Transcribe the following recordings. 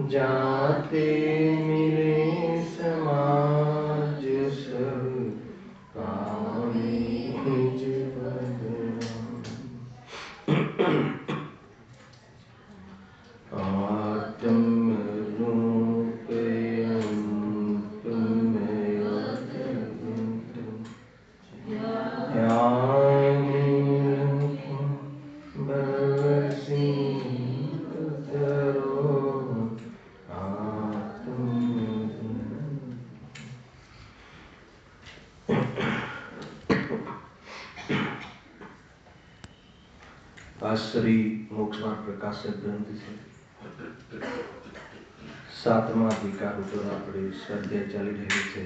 जाते मिले समाज सब पावे निज बदनाम। आत्म रूप अंत में अद्भुत ज्ञान बरसी करो आत्म। આ શ્રી મોક્ષમાર્ગ પ્રકાશક ગ્રંથ છે. 7મા અધિકાર ઉપર આપણે સ્વાધ્યાય ચાલી રહી છે.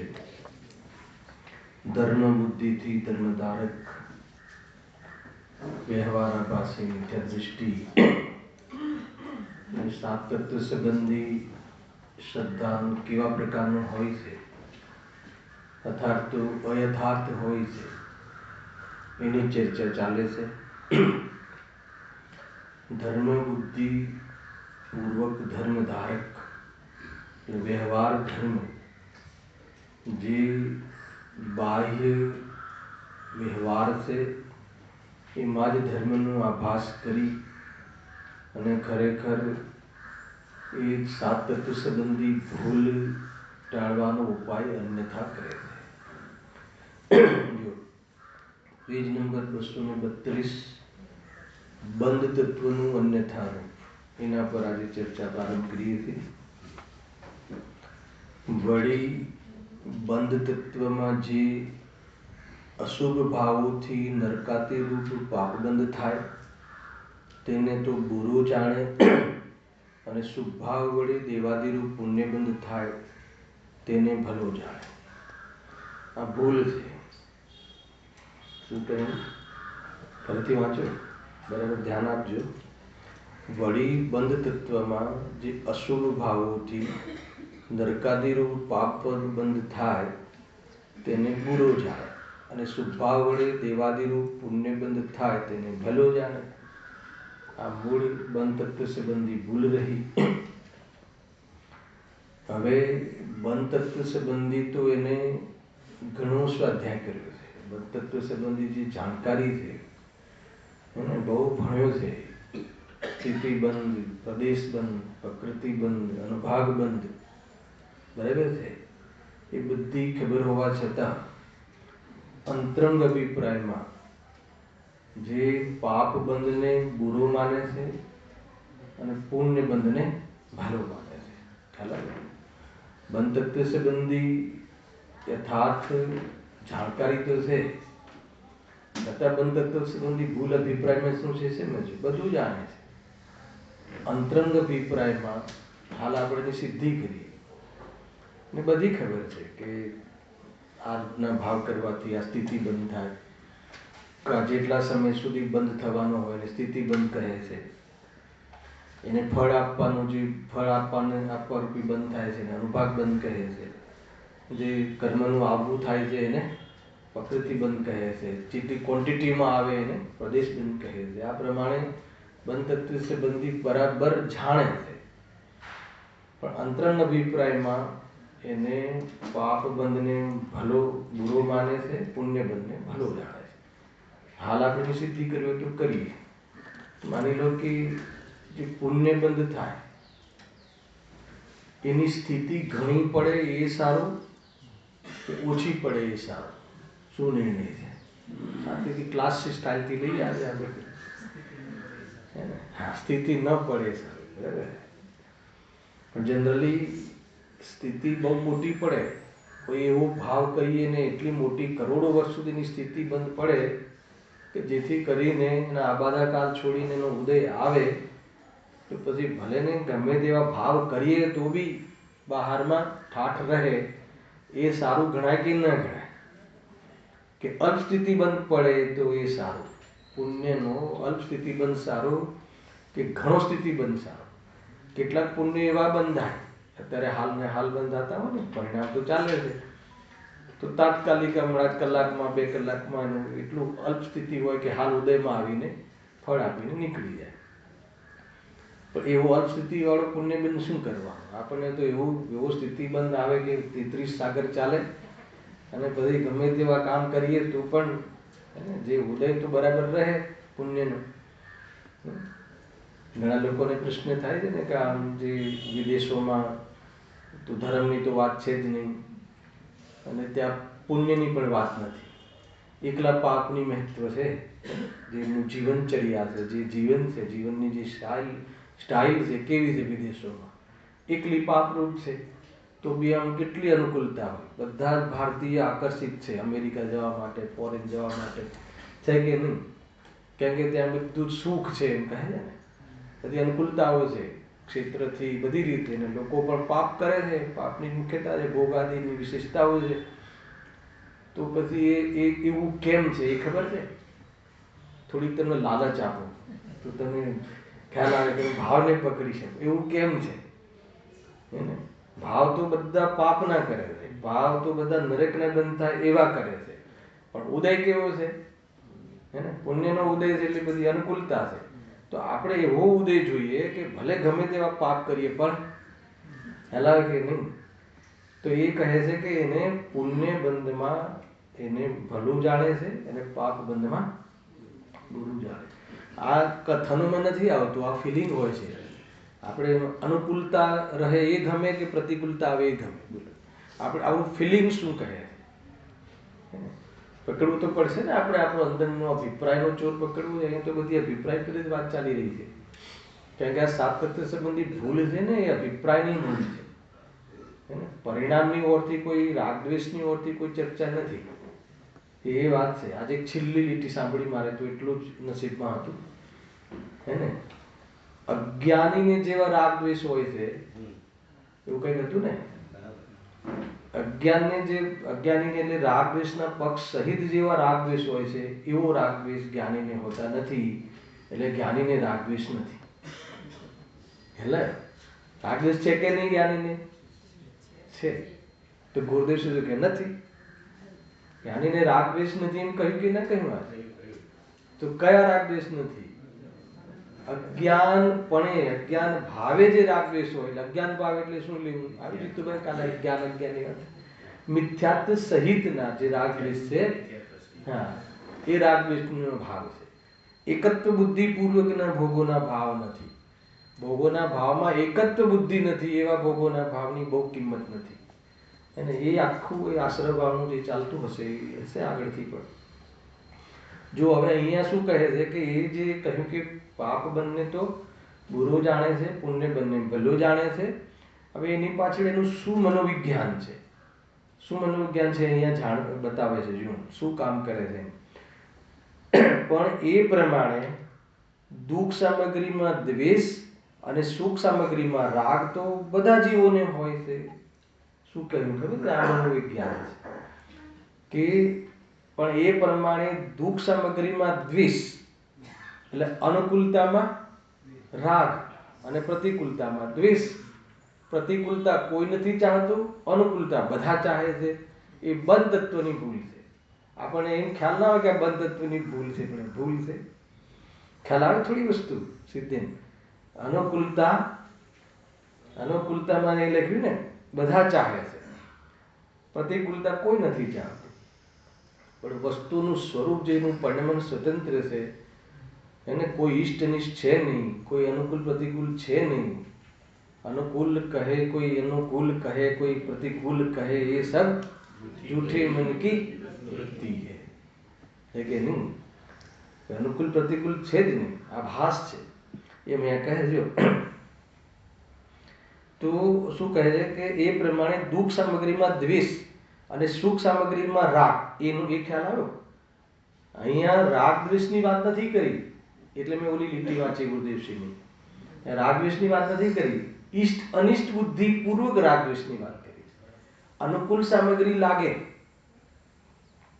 ધર્મ બુદ્ધિથી ધર્મધારક વ્યવહાર આભાસી મિથ્યા દૃષ્ટિ અને સાત તત્વ સંબંધી શ્રદ્ધા કેવા પ્રકારનું હોય છે, યથાર્થ અયથાર્થ હોય છે, એની ચર્ચા ચાલે છે. ધર્મ બુદ્ધિ પૂર્વક ધર્મ ધારક વ્યવહાર ધર્મ, જે બાહ્ય વ્યવહાર છે એમાં જ ધર્મનો આભાસ કરી અને ખરેખર એ સાત તત્વ સંબંધી ભૂલ ટાળવાનો ઉપાય અન્યથા કરે છે. પેજ નંબર 232 બંધ તત્વનું અન્યથા રૂપ, એના પર આજે ચર્ચા પ્રારંભ કરીએ છીએ. વળી બંધ તત્વમાં જે અશુભ ભાવોથી નરકાતી રૂપ પાપબંધ થાય તેને તો બુરો જાણે, અને શુભ ભાવ વડે દેવાદી રૂપ પુણ્યબંધ થાય તેને ભલો જાણે. આ ભૂલ છે. શું કહ્યું? ફરીથી વાંચો, બરાબર ધ્યાન આપજો. વળી બંધ તત્વમાં જે અશુભ ભાવોથી નરકાદી રૂપ પાપ બંધ થાય તેને બુરો જાણે, અને શુભ ભાવ વડે દેવાદી રૂપ પુણ્યબંધ થાય તેને ભલો જાણે. આ મૂળ બંધ તત્વ સંબંધી ભૂલ રહી. હવે બંધ તત્વ સંબંધી તો એને ઘણો સ્વાધ્યાય કર્યો છે. બંધ તત્વ સંબંધી જે જાણકારી છે એને બહુ ભણ્યો છે. સ્થિતિ બંધ, પ્રદેશ બંધ, પ્રકૃતિ બંધ, અનુભાગ બંધ, બરાબર છે. એ બધી ખબર હોવા છતાં અંતરંગ અભિપ્રાયમાં જે પાપ બંધને બુરો માને છે અને પુણ્ય બંધને ભલો માને છે. ખ્યાલ આવ્યો? બંધ તત્વ સંબંધી યથાર્થ જાણકારી તો છે, છતાં બંધ તત્વ સંબંધી ભૂલ અભિપ્રાયમાં શું છે સમજો, બધું જાણે છે. અંતરંગ અભિપ્રાયમાં હાલ આપણે સિદ્ધિ કરી ને બધી ખબર છે કે આજના ભાવ કરવાથી આ સ્થિતિ બંધ થાય, જેટલા સમય સુધી બંધ થવાનો હોય એને સ્થિતિ બંધ કહે છે. એને ફળ આપવાનું, જે ફળ આપવારૂપી બંધ થાય છે એને અનુભાગ બંધ કહે છે. જે કર્મનું આવવું થાય છે એને પ્રકૃતિ બંધ કહે છે. જેટલી ક્વોન્ટિટીમાં આવે એને પ્રદેશ બંધ કહે છે. આ પ્રમાણે બંધ તત્વ સંબંધી બરાબર જાણે છે, પણ અંતરંગ અભિપ્રાયમાં એને પાપ બંધને ભલો બુરો માને છે, પુણ્ય બંધને ભલો જાણે છે. હાલ આપણે સિદ્ધિ કરવી તો કરીએ. માની લો કે જે પુણ્ય બંધ થાય એની સ્થિતિ ઘણી પડે એ સારું કે ઓછી પડે એ સારું? શું નિર્ણય છે? શાંતિથી ક્લાસ સ્ટાઇલથી લઈ આવે આપણે. હા, સ્થિતિ ન પડે સારું, બરાબર. પણ જનરલી સ્થિતિ બહુ મોટી પડે, કોઈ એવો ભાવ કહીએ ને એટલી મોટી કરોડો વર્ષ સુધીની સ્થિતિ બંધ પડે કે જેથી કરીને એના આબાદાકાલ છોડીને એનો ઉદય આવે તો પછી ભલે ને ગમે તેવા ભાવ કરીએ તો બી બહારમાં ઠાઠ રહે, એ સારું ગણાય કે ન ગણાય? કે અલ્પ સ્થિતિ બંધ પડે તો એ સારું? પુણ્યનો અલ્પ સ્થિતિ બંધ સારો કે ઘણો સ્થિતિ બંધ સારો? કેટલાક પુણ્ય એવા બંધાય, અત્યારે હાલને હાલ બંધાતા હોય ને, પરિણામ તો ચાલે છે, તો તાત્કાલિક હમણાં કલાકમાં 2 કલાકમાં એનું એટલું અલ્પ સ્થિતિ હોય કે હાલ ઉદયમાં આવીને ફળ આપીને નીકળી જાય. પણ એવો અલ્પ સ્થિતિ વાળો પુણ્યબંધ શું કરવાનું? આપણને તો એવો સ્થિતિબંધ આવે કે 33 સાગર ચાલે અને પછી ગમે તેવા કામ કરીએ તો પણ જે ઉદય તો બરાબર રહે પુણ્યનો. ઘણા લોકોને પ્રશ્ન થાય છે ને કે આમ જે વિદેશોમાં તો ધર્મની તો વાત છે જ નહીં અને ત્યાં પુણ્યની પણ વાત નથી, એકલા પાપની મહત્વ છે. જેનું જીવનચર્યા છે, જે જીવન છે, જીવનની જે સ્ટાઇલ છે કેવી છે વિદેશોમાં, એકલી પાપરૂપ છે. તો બી આમ કેટલી અનુકૂળતા હોય, બધા જ ભારતીય આકર્ષિત છે અમેરિકા જવા માટે, ફોરેન જવા માટે, છે કે નહીં? કેમ કે ત્યાં બધું સુખ છે એમ કહે છે ને, બધી અનુકૂળતાઓ છે ક્ષેત્રથી બધી રીતે, ને લોકો પણ પાપ કરે છે, પાપની મુખ્યતા છે, ભોગાદિની વિશેષતાઓ છે. તો પછી એ એવું કેમ છે એ ખબર છે? થોડીક તમને લાલચ આપો તો તમે ખ્યાલ આવે કે ભાવને પકડી શકો. એવું કેમ છે? ભાવ તો બધા પાપના કરે છે, ભાવ તો બધા નરકના બંધ થાય એવા કરે છે, પણ ઉદય કેવો છે? પુણ્યનો ઉદય છે એટલે બધી અનુકૂળતા છે. તો આપણે એવો ઉદય જોઈએ કે ભલે ગમે તેવા પાપ કરીએ પણ હલાવે કે નહીં. તો એ કહે છે કે એને પુણ્ય બંધમાં એને ભલું જાણે છે અને પાપ બંધમાં બુરું જાણે. આ કથનોમાં નથી આવતું, આ ફિલિંગ હોય છે. આપણે અનુકૂળતા રહે એ ગમે કે પ્રતિકૂળતા આવે એ ગમે, આપણે આવું ફિલિંગ શું કહે? પકડવું તો પડશે ને આપણે, આપણો અંદરનો અભિપ્રાયનો ચોર પકડવું. અહીંયા તો બધી અભિપ્રાય પર જ વાત ચાલી રહી છે. કારણ કે આ સાતત્ય સંબંધી ભૂલ છે ને એ અભિપ્રાયની ભૂલ છે. પરિણામની ઓરથી કોઈ રાગદ્વેષની ઓરથી કોઈ ચર્ચા નથી. એ વાત છે. આજે છેલ્લી લીટી સાંભળી મારે તો એટલું જ નસીબમાં હતું. અજ્ઞાનીને જેવા રાગદ્વેષ હોય છે એવું કઈ હતું ને? અજ્ઞાનીને એટલે રાગદ્વેષના પક્ષ સહિત જેવા રાગદ્વેષ હોય છે એવો રાગદ્વેષ જ્ઞાનીને હોતા નથી. એટલે જ્ઞાનીને રાગદ્વેષ નથી. એટલે રાગદ્વેષ છે કે નહીં જ્ઞાનીને? છે. તો ગુરુદેવ શું કે નથી? જ્ઞાનીને રાગદ્વેષ નથી એમ કહ્યું કે ના કહ્યું? તો કયા રાગદ્વેષ નથી? અજ્ઞાન ભાવે જે રાગદ્વેષ હોય, એટલે અજ્ઞાન ભાવ એટલે શું લેવું? આવી રીતે ભાઈ કાલે અજ્ઞાનની વાત, મિથ્યાત્વ સહિતના જે રાગદ્વેષ છે, હા, એ રાગદ્વેષનો ભાવ છે. એકત્વ બુદ્ધિ પૂર્વકના ભોગોના ભાવ નથી. ભોગોના ભાવમાં એકત્વ બુદ્ધિ નથી, એવા ભોગોના ભાવની બહુ કિંમત નથી. અને એ આખું એ આશ્રય ભાવનું જે ચાલતું હશે એ હશે આગળથી પણ. જો હવે અહીંયા શું કહે છે કે એ જે કહ્યું કે પાપ બંને તો બુરો જાણે છે, પુણ્ય બંને ભલો જાણે છે. હવે એની પાછળ એનું શું મનોવિજ્ઞાન છે? શું મનોવિજ્ઞાન છે અહીંયા બતાવે છે. જો શું કામ કરે છે. પણ એ પ્રમાણે દુઃખ સામગ્રીમાં દ્વેષ અને સુખ સામગ્રીમાં રાગ તો બધા જીવોને હોય છે. શું કહ્યું ખબર છે? આ મનોવિજ્ઞાન છે કે પણ એ પ્રમાણે દુઃખ સામગ્રીમાં દ્વેષ એટલે અનુકૂળતામાં રાગ અને પ્રતિકૂળતામાં દ્વેષ. પ્રતિકૂળતા કોઈ નથી ચાહતું, અનુકૂળતા બધા ચાહે છે. એ બંધ તત્વની ભૂલ છે. આપણને એમ ખ્યાલ ના આવે કે આ બંધ તત્વની ભૂલ છે, પણ ભૂલ છે. ખ્યાલ આવે થોડી વસ્તુ સીધી. અનુકૂળતામાં એ લખ્યું ને બધા ચાહે છે, પ્રતિકૂળતા કોઈ નથી ચાહતું. પણ વસ્તુનું સ્વરૂપ જેનું પરિણમન સ્વતંત્ર છે, એને કોઈ ઈષ્ટ અનિષ્ટ છે નહીં, કોઈ અનુકૂળ પ્રતિકૂળ છે નહીં. અનુકૂળ કહે કોઈ, અનુકૂળ કહે કોઈ, પ્રતિકૂળ કહે, એ સબ झूठे मन की वृत्ति है કે નહીં? અનુકૂળ પ્રતિકૂળ છે જ નહીં, આભાસ છે. એમ અહીંયા કહે છે. તો શું કહે છે કે એ પ્રમાણે દુઃખ સામગ્રીમાં દ્વેષ અને સુખ સામગ્રીમાં રાગ, એનું એ ખ્યાલ આવ્યો. અહીંયા રાગ દ્વેષની વાત નથી કરી, એટલે મેં ઓલી લીટી વાંચી ગુરુદેવશ્રીની. રાગ દ્વેષની વાત નથી કરી, ઈષ્ટ અનિષ્ટ બુદ્ધિ પૂર્વક રાગ દ્વેષની વાત કરી. અનુકૂળ સામગ્રી લાગે,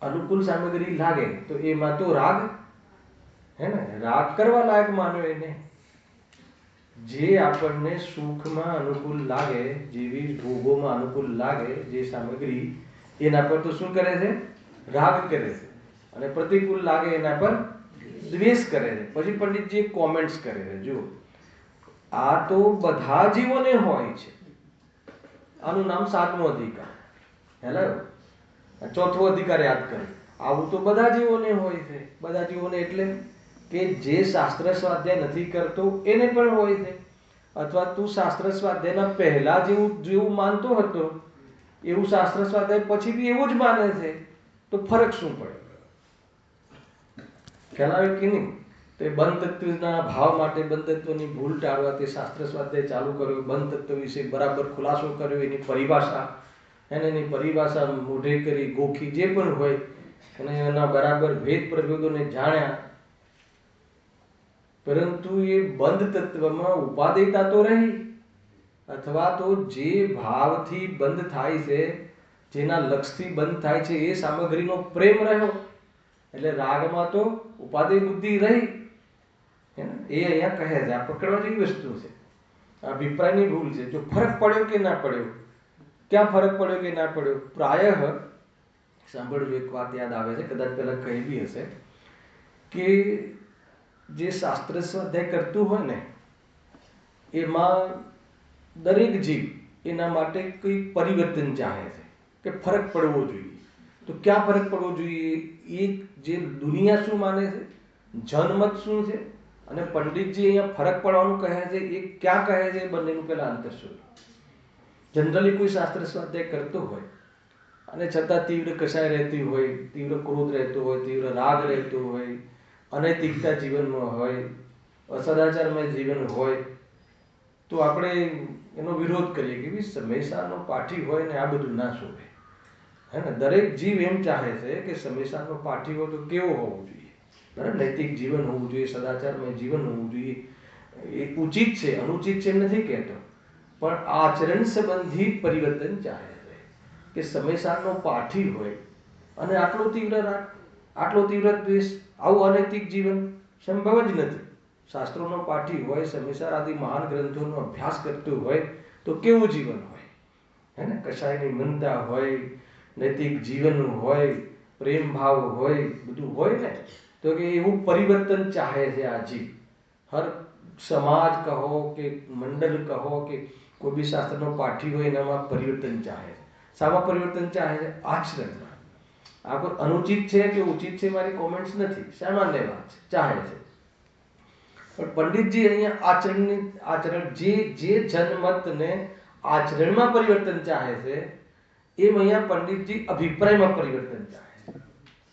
અનુકૂળ સામગ્રી લાગે તો એમાં તો રાગ હે ને, રાગ કરવા લાયક માનો એને. જે આપણને સુખમાં અનુકૂળ લાગે, જેવી ભોગોમાં અનુકૂળ લાગે જે સામગ્રી, એના પર તો શું કરે છે? રાગ કરે છે. અને પ્રતિકૂળ લાગે એના પર દ્વેષ કરે છે. પછી પંડિતજી કોમેન્ટ્સ કરે છે. જો આ તો બધા જીવોને હોય છે. આનું નામ સાતમો અધિકાર. હેલો, ચોથો અધિકાર યાદ કરો. આવું તો બધા જીવોને હોય છે. બધા જીવોને એટલે કે જે શાસ્ત્ર સ્વાધ્યાય નથી કરતો એને પણ હોય છે, અથવા તું શાસ્ત્ર સ્વાધ્યાયના પહેલા જેવું માનતો હતો એવું શાસ્ત્ર સ્વાધ્યાય પછી બી એવું જ માને છે, તો ફરક શું પડે? ખ્યાલ આવે કે નહીં? તો એ બંધ તત્વના ભાવ માટે બંધ તત્વની ભૂલ ટાળવા તે શાસ્ત્ર સ્વાધ્યાય ચાલુ કર્યો, બંધ તત્વ વિશે બરાબર ખુલાસો કર્યો, એની પરિભાષા એની પરિભાષા મોઢે કરી, ગોખી જે પણ હોય અને એના બરાબર ભેદ પ્રભેદોને જાણ્યા. પરંતુ એ બંધ તત્વમાં ઉપાદેયતા તો રહી, અથવા તો જે ભાવથી બંધ થાય છે, જેના લક્ષથી બંધ થાય છે, એ સામગ્રીનો પ્રેમ રહ્યો. એટલે રાગમાં તો ઉપાદેય બુદ્ધિ રહી. એ અહીંયા કહે છે, આ પકડવા જેવી વસ્તુ છે. આ અભિપ્રાયની ભૂલ છે. જો ફરક પડ્યો કે ના પડ્યો, ક્યાં ફરક પડ્યો કે ના પડ્યો? પ્રાયઃ સાંભળજો, એક વાત યાદ આવે છે, કદાચ પહેલા કહી બી હશે, કે જે શાસ્ત્ર સ્વાધ્યાય કરતું હોય ને એમાં દરેક જીવ એના માટે કોઈ પરિવર્તન ચાહે છે કે ફરક પડવો જોઈએ. તો ક્યાં ફરક પડવો જોઈએ? એ જે દુનિયા શું માને છે, જનમત શું છે, અને પંડિતજી અહીંયા ફરક પડવાનું કહે છે, એ ક્યાં કહે છે? બંનેનું પહેલા અંતર શોધો. જનરલી કોઈ શાસ્ત્ર સ્વાધ્યાય કરતો હોય અને છતાં તીવ્ર કસાય રહેતી હોય, તીવ્ર ક્રોધ રહેતો હોય, તીવ્ર રાગ રહેતો હોય, અનૈતિકતા જીવનમાં હોય, અસદાચારમય જીવન હોય, તો આપણે એનો વિરોધ કરીએ કે ભાઈ સમયસારનો પાઠી હોય ને આ બધું ના શોભે. હે ને? દરેક જીવ એમ ચાહે છે કે સમયસારનો પાઠી હોય તો કેવો હોવો જોઈએ? બરાબર, નૈતિક જીવન હોવું જોઈએ, સદાચારમય જીવન હોવું જોઈએ. એ ઉચિત છે, અનુચિત છે એમ નથી કહેતો, પણ આચરણ સંબંધી પરિવર્તન ચાહે છે કે સમયસારનો પાઠી હોય અને આટલો તીવ્ર રાગ, આટલો તીવ્ર દ્વેષ, આવું અનૈતિક જીવન સંભવ જ નથી. શાસ્ત્રોનો પાઠી હોય, સમયસાર આદિ મહાન ગ્રંથોનો અભ્યાસ કરતું હોય તો કેવું જીવન હોય? હે ને? કશાયની મનતા હોય, નૈતિક જીવન હોય, પ્રેમ ભાવ હોય, બધું હોય ને. તો કે એવું પરિવર્તન ચાહે છે આ જીવ. હર સમાજ કહો કે મંડળ કહો કે કોઈ બી શાસ્ત્રનો પાઠી હોય એનામાં પરિવર્તન ચાહે છે. શામાં પરિવર્તન ચાહે છે? આચરણમાં. આ કોઈ અનુચિત છે કે ઉચિત છે મારી કોમેન્ટ્સ નથી, સામાન્ય વાત છે, ચાહે છે. પણ પંડિતજી અહીંયા આચરણ જે જનમતને આચરણમાં પરિવર્તન ચાહે છે, એમ અહીંયા પંડિતજી અભિપ્રાયમાં પરિવર્તન ચાહે છે.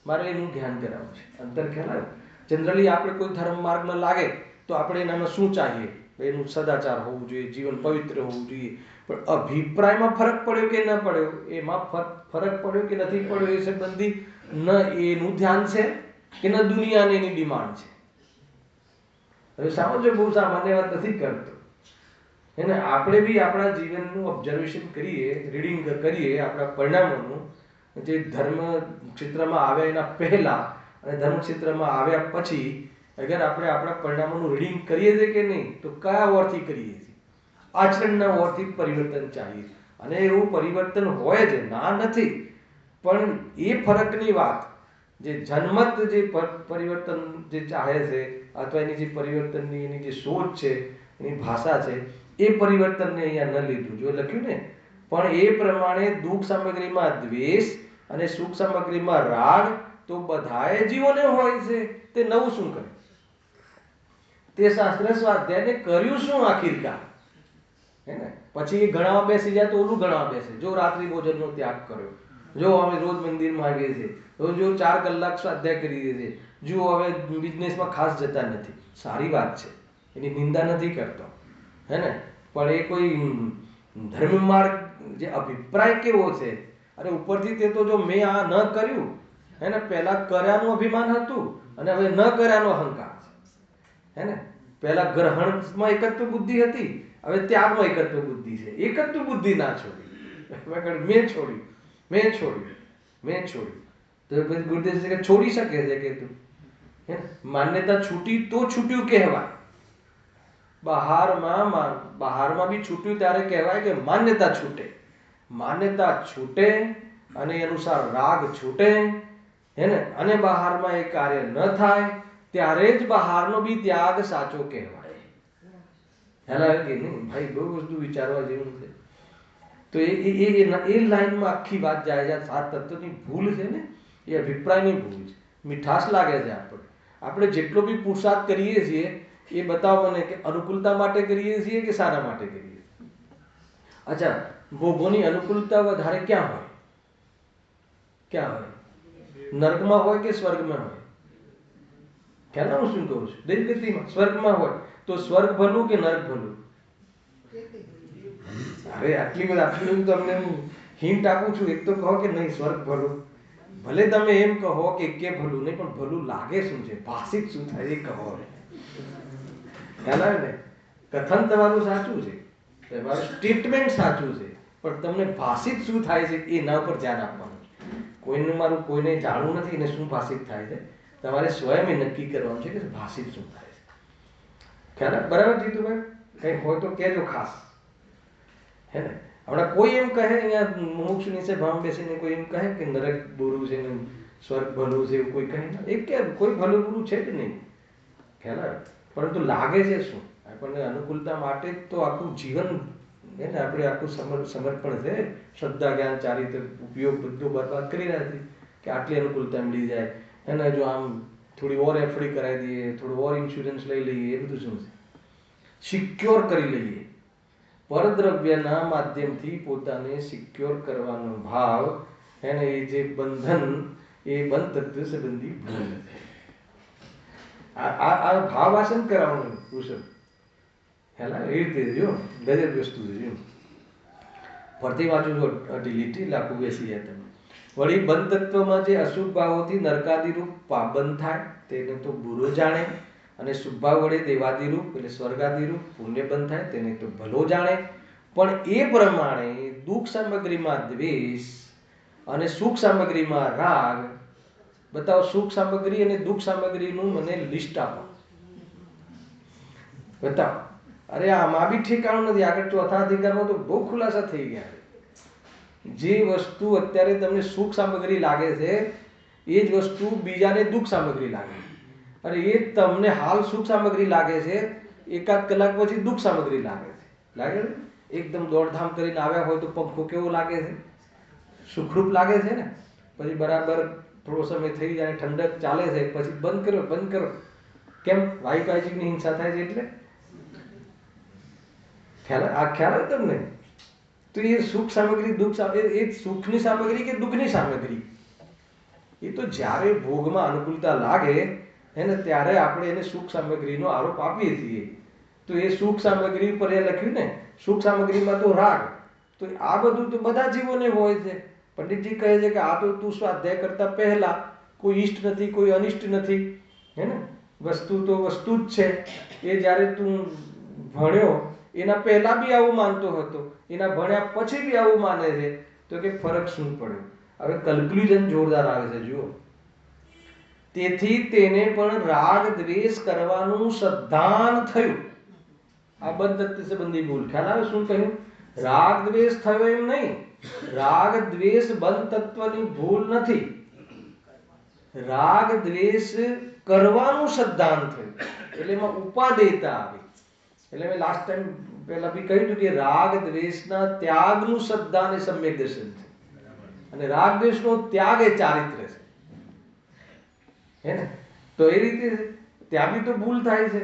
મારે એનું ધ્યાન કરાવવું છે. અંતર ખ્યાલ આવે? જનરલી આપણે કોઈ ધર્મ માર્ગમાં લાગે તો આપણે એનામાં શું ચાહીએ? એનું સદાચાર હોવું જોઈએ, જીવન પવિત્ર હોવું જોઈએ. પણ અભિપ્રાયમાં ફરક પડ્યો કે ન પડ્યો, એમાં ફરક પડ્યો કે નથી પડ્યો એ સંબંધી ન એનું ધ્યાન છે કે ન દુનિયાને એની ડિમાન્ડ છે. હવે સમજો, બહુ સામાન્ય વાત નથી કરતો. એને આપણે બી આપણા જીવનનું ઓબ્ઝર્વેશન કરીએ, રીડિંગ કરીએ આપણા પરિણામોનું, જે ધર્મ ક્ષેત્રમાં આવ્યા એના પહેલા અને ધર્મ ક્ષેત્રમાં આવ્યા પછી, અગર આપણે આપણા પરિણામોનું રીડિંગ કરીએ છીએ કે નહીં, તો કયા ઓરથી કરીએ છીએ? આચરણના ઓરથી પરિવર્તન ચાહીએ. અને એવું પરિવર્તન હોય જ, ના નથી, પણ એ ફરકની વાત, જે જનમત જે પરિવર્તન જે ચાહે છે, અથવા એની જે પરિવર્તનની એની જે સોચ છે, એની ભાષા છે, એ પરિવર્તનને અહીંયા ન લીધું. જો લખ્યું ને, પણ એ પ્રમાણે દુઃખ સામગ્રીમાં દ્વેષ અને સુખ સામગ્રીમાં રાગ તો બધાએ જીવોને હોય છે. તે નવું શું કરે? તે શાસ્ત્ર સ્વાધ્યાયને કર્યું શું આખિરકાર? હે ને? પછી એ ગણાવા બેસી જાય તો ઓલું ગણાવા બેસે. જો રાત્રિ ભોજનનો ત્યાગ કર્યો, જો અમે રોજ મંદિરમાં આવીએ છીએ, જો 4 કલાક સ્વાધ્યાય કરીએ છીએ, જો હવે બિઝનેસમાં ખાસ જતા નથી. સારી વાત છે, એની નિંદા નથી કરતો, હે ને? પણ એ કોઈ ધર્મ માર્ગ, જે અભિપ્રાય કેવો છે? અરે ઉપરથી તે તો જો મેં આ ન કર્યું, હે ને, પહેલા કર્યાનું અભિમાન હતું અને હવે ન કર્યાનો અહંકાર છે. હે ને? પહેલા ગ્રહણમાં એકત્વ બુદ્ધિ હતી, હવે ત્યાગમાં એકત્વ બુદ્ધિ છે. એકત્વ બુદ્ધિ ના છોડી, મેં છોડ્યું. તો ગુરુદેવ કે છોડી શકે છે કે તું? માન્યતા છૂટી તો છૂટ્યું કહેવાય. બહારમાં બી છૂટ્યું ત્યારે કહેવાય કે માન્યતા છૂટે. માન્યતા છૂટે અને એ અનુસાર રાગ છૂટે, હે ને, અને બહારમાં એ કાર્ય ન થાય ત્યારે જ બહારનો બી ત્યાગ સાચો કહેવાય. ખ્યાલ આવે કે નહીં ભાઈ? બહુ વસ્તુ વિચારવા જેવું છે. તો એ લાઈનમાં આખી વાત જાય છે. સાત તત્વની ભૂલ છે ને એ અભિપ્રાયની ભૂલ છે. મીઠાશ લાગે છે આપણે જેટલો બી પુરુષાર્થ કરીએ છીએ એ બતાવો મને કે અનુકૂળતા માટે કરીએ છીએ કે સારા માટે કરીએ છીએ? અચ્છા, ભોગોની અનુકૂળતા વધારે ક્યાં હોય? ક્યાં હોય? નર્કમાં હોય કે સ્વર્ગમાં હોય? ખ્યાલ હું શું કહું છું? દરેક ગતિમાં સ્વર્ગમાં હોય તો સ્વર્ગ ભલું કે નર્ક ભલું? અરે આટલી તમને હું હિન્ટ આપું છું. એક તો કહો કે નહીં સ્વર્ગ ભલું, ભલે તમે એમ કહો કે ભલું નહીં, પણ ભલું લાગે શું છે? ભાષિત શું થાય એ કહો. ખ્યાલ આવે ને? કથન તમારું સાચું છે, તમારું સ્ટેટમેન્ટ સાચું છે, પણ તમને ભાષિત શું થાય છે એના ઉપર ધ્યાન આપવાનું. કોઈને જાણવું નથી એને શું ભાષિત થાય છે. તમારે સ્વયં નક્કી કરવાનું છે કે ભાષિત શું થાય છે. ખ્યાલ બરાબર જીતુભાઈ? કંઈ હોય તો કહેજો ખાસ. હે ને? હમણાં કોઈ એમ કહે અહીંયા મુમુક્ષુ નીચે ભાવ બેસીને કોઈ એમ કહે કે નરક બુરું છે ને સ્વર્ગ ભલું છે એવું કોઈ કહે ને? એ કે કોઈ ભલું બુરું છે જ નહીં. ખ્યાલ? પરંતુ લાગે છે શું? આપણને અનુકૂળતા માટે તો આખું જીવન હે ને આપણે આખું સમર્પણ છે. શ્રદ્ધા જ્ઞાન ચારિત્ર ઉપયોગ બધું બરબાદ કરી રહ્યા છે કે આટલી અનુકૂળતા મળી જાય. એને જો આમ થોડી ઓર એફડી કરાવી દઈએ, થોડું ઓર ઇન્સ્યોરન્સ લઈ લઈએ, એ બધું શું છે? સિક્યોર કરી લઈએ. પરદ્રવ્યના માધ્યમથી પોતાને સિક્યોર કરવાનો ભાવ એને એ જે બંધન એ બંધ તત્વ સંબંધી ભૂલ છે. આ ભાવ વાસન કરાવવાનું વૃષભ. હેલા એ રીતે જો દરેક વસ્તુ છે. ફરતી વાંચું છો અઢી લીટી લાખું બેસી જાય તમે. વળી બંધ તત્વમાં જે અશુભ ભાવોથી નરકાદિરૂપ પાબંધ થાય તેને તો બુરો જાણે, અને શુભ ભાવ વડે દેવાદિરૂપ એટલે સ્વર્ગાદિરૂપ પુણ્ય બંધ થાય તેને તો ભલો જાણે. પણ એ પ્રમાણે દુઃખ સામગ્રીમાં દ્વેષ અને સુખ સામગ્રીમાં રાગ. બતાવો સુખ સામગ્રી અને દુઃખ સામગ્રીનું મને લિસ્ટ આપો. બતાવો. અરે આમાં બી ઠેકાણું નથી. આગળ ચોથા અધિકારમાં તો બહુ ખુલાસા થઈ ગયા. જે વસ્તુ અત્યારે તમને સુખ સામગ્રી લાગે છે એ જ વસ્તુ બીજાને દુઃખ સામગ્રી લાગે. અને એ તમને હાલ સુખ સામગ્રી લાગે છે, એકાદ કલાક પછી દુઃખ સામગ્રી લાગે છે. લાગે છે? એકદમ દોડધામ કરીને આવ્યા હોય તો પંખો કેવો લાગે છે? સુખરૂપ લાગે છે ને? પછી બરાબર થોડો સમય થઈ જાય, ઠંડક ચાલે છે, પછી બંધ કરો. કેમ? વાયુકાજીની હિંસા થાય છે એટલે. ખ્યાલ આવે તમને? તો એ સુખ સામગ્રી દુઃખ એ સુખની સામગ્રી કે દુઃખની સામગ્રી? એ તો જ્યારે ભોગમાં અનુકૂળતા લાગે હે ને ત્યારે આપણે એને સુખ સામગ્રીનો આરોપ આપીએ છીએ. તો એ સુખ સામગ્રી ઉપર એ લખ્યું ને સુખ સામગ્રીમાં તો રાગ. તો આ બધું તો બધા જીવોને હોય છે. પંડિતજી કહે છે કે આ તો તું સ્વાધ્યાય કરતા પહેલા કોઈ ઈષ્ટ નથી, કોઈ અનિષ્ટ નથી. હે ને? વસ્તુ તો વસ્તુ જ છે. એ જ્યારે તું ભણ્યો એના પહેલા બી આવું માનતો હતો, એના ભણ્યા પછી બી આવું માને છે, તો કે ફરક શું પડ્યો? હવે કન્ક્લુઝન જોરદાર આવે છે જુઓ. તેથી તેને પણ રાગ દ્વેષ કરવાનું સદ્ધાન થયું. આ બંધ સંબંધી ભૂલ. ખ્યાલ આવે શું કહ્યું? રાગ દ્વેષ થયો એમ નહીં. રાગ દ્વેષ બંધ તત્વની ભૂલ નથી. રાગ દ્વેષ કરવાનું સદ્ધાન થયું એટલે એમાં ઉપાદેયતા આવી. એટલે મેં લાસ્ટ ટાઈમ પહેલા બી કહ્યું હતું કે રાગ દ્વેષના ત્યાગનું સદ્ધાન એ સમ્યક દર્શન છે, અને રાગ દ્વેષનો ત્યાગ એ ચારિત્ર છે. હે ને? તો એ રીતે ત્યાં બી તો ભૂલ થાય છે.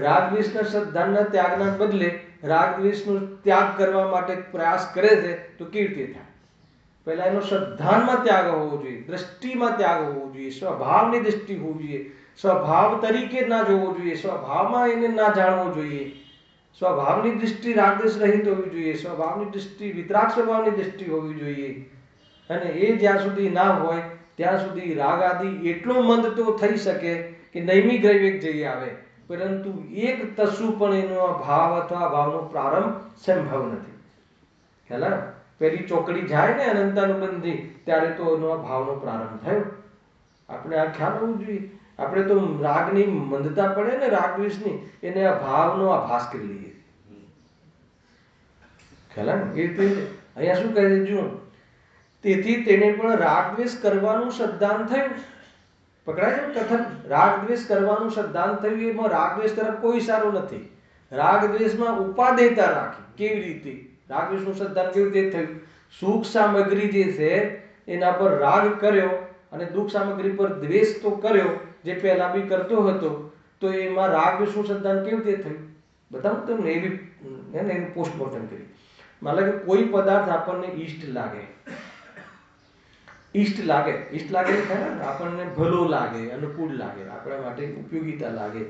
રાગ દ્વેષના સદ્ધાનના ત્યાગના બદલે રાગ દ્વેષનો ત્યાગ કરવા માટે પ્રયાસ કરે છે તો કેવી રીતે થાય? પહેલા એનો સદ્ધાનમાં ત્યાગ હોવો જોઈએ, દ્રષ્ટિમાં ત્યાગ હોવો જોઈએ, સ્વભાવની દ્રષ્ટિ હોવી જોઈએ, સ્વભાવ તરીકે ના જોવો જોઈએ, સ્વભાવમાં એને ના જાણવો જોઈએ, સ્વભાવની દૃષ્ટિ રાગદ્વેષ રહિત હોવી જોઈએ, સ્વભાવની દૃષ્ટિ વિતરાગ સ્વભાવની દૃષ્ટિ હોવી જોઈએ. અને એ જ્યાં સુધી ના હોય ત્યાં સુધી રાગ આદિ એટલો મંદ તો થઈ શકે કે નૈમિક ગ્રૈવિક જઈ આવે, પરંતુ એક તસુ પણ એનો ભાવ અથવા ભાવનો પ્રારંભ સંભવ નથી. ખ્યાલ? પેલી ચોકડી જાય ને અનંતાનુબંધી ત્યારે તો એનો ભાવનો પ્રારંભ થયો. આપણે આ ખ્યાલ હોવું જોઈએ. આપણે તો રાગની મંદતા પડે ને રાગદ્વેષની, એને આ ભાવનો આભાસ કરી લઈએ. ખ્યાલ? એ રીતે અહીંયા શું કહે છે જુઓ. તેથી તેને પણ રાગદ્વેષ કરવાનું સદ્ધાન થયું. પકડાય છે કથન? રાગદ્વેષ કરવાનું સદ્ધાન થયું. એમાં રાગદ્વેષ તરફ કોઈ ઇશારો નથી. રાગ દ્વેષમાં ઉપાદેયતા રાખી. કેવી રીતે? રાગ દ્વેષનું સંધાન કેવી રીતે થયું? સુખ સામગ્રી જે છે એના પર રાગ કર્યો અને દુઃખ સામગ્રી પર દ્વેષ તો કર્યો, જે પહેલા બી કરતો હતો. તો એમાં રાગ દ્વેષનું સંધાન કેવી રીતે થયું? બતાવું તમને. એવી એનું પોસ્ટમોર્ટમ કરી. માનો કે કોઈ પદાર્થ આપણને ઈષ્ટ લાગે, ઈષ્ટ લાગે આપણને ભલો લાગે, અનુકૂળ લાગે, આપણા માટે ઉપયોગીતા લાગે,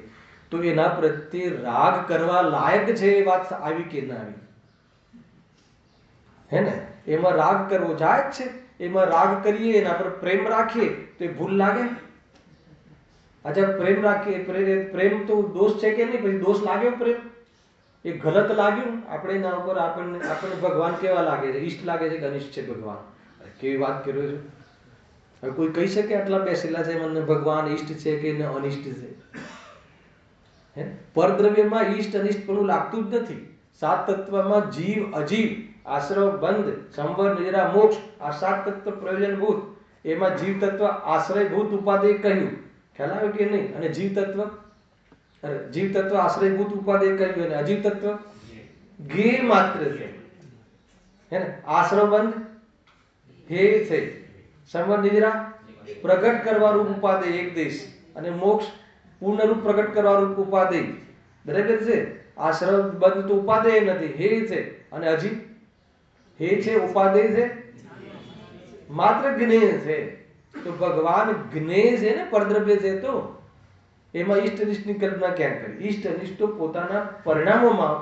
તો એના પ્રત્યે રાગ કરવા લાયક છે એ વાત આવી કે ના આવી? હે ને? એમાં રાગ કરવો જાય જ છે. એમાં રાગ કરીએ, એના પર પ્રેમ રાખીએ તો એ ભૂલ લાગે? અચ્છા, પ્રેમ રાખીએ, પ્રેમ તો દોષ છે કે નહીં? પછી દોષ લાગ્યો, પ્રેમ એ ગલત લાગ્યું આપણે એના ઉપર. આપણને ભગવાન કેવા લાગે છે? ઈષ્ટ લાગે છે કે અનિષ્ટ છે ભગવાન? કેવી વાત કર્યો છે? હવે કોઈ કહી શકે આટલા બેસેલા છે મને ભગવાન ઈષ્ટ છે કે અનિષ્ટ છે? પરદ્રવ્યમાં ઈષ્ટ અનિષ્ટ પણ લાગતું જ નથી. સાત તત્વમાં જીવ અજીવ, આશ્રવ બંધ, સંવર, નિદ્રા, મોક્ષ, આ સાત તત્વ પ્રયોજનભૂત. એમાં જીવ તત્વ આશ્રયભૂત ઉપાદેય કહ્યું. ખ્યાલ આવ્યો કે નહીં? અને જીવ તત્વ આશ્રયભૂત ઉપાદેય કહ્યું, અને અજીવ તત્વ ગે માત્ર છે. હે ને? આશ્રવ બંધ હે છે, સંવર નિદ્રા પ્રગટ કરવા રૂપ ઉપાદેય એક દેશ, અને મોક્ષ પૂર્ણ રૂપ પ્રગટ કરવા રૂપ ઉપાદેય. બરાબર છે? આશ્રવ બંધ તો ઉપાદેય નથી, હે છે. અને અજીવ હે છે, ઉપાદેય છે, માત્ર જ્ઞેય છે. તો ભગવાન જ્ઞેય છે ને, પરદ્રવ્ય છે. તો એમાં ઈષ્ટ અનિષ્ટની કલ્પના ક્યાં કરી? ઈષ્ટ અનિષ્ટ તો પોતાના પરિણામોમાં,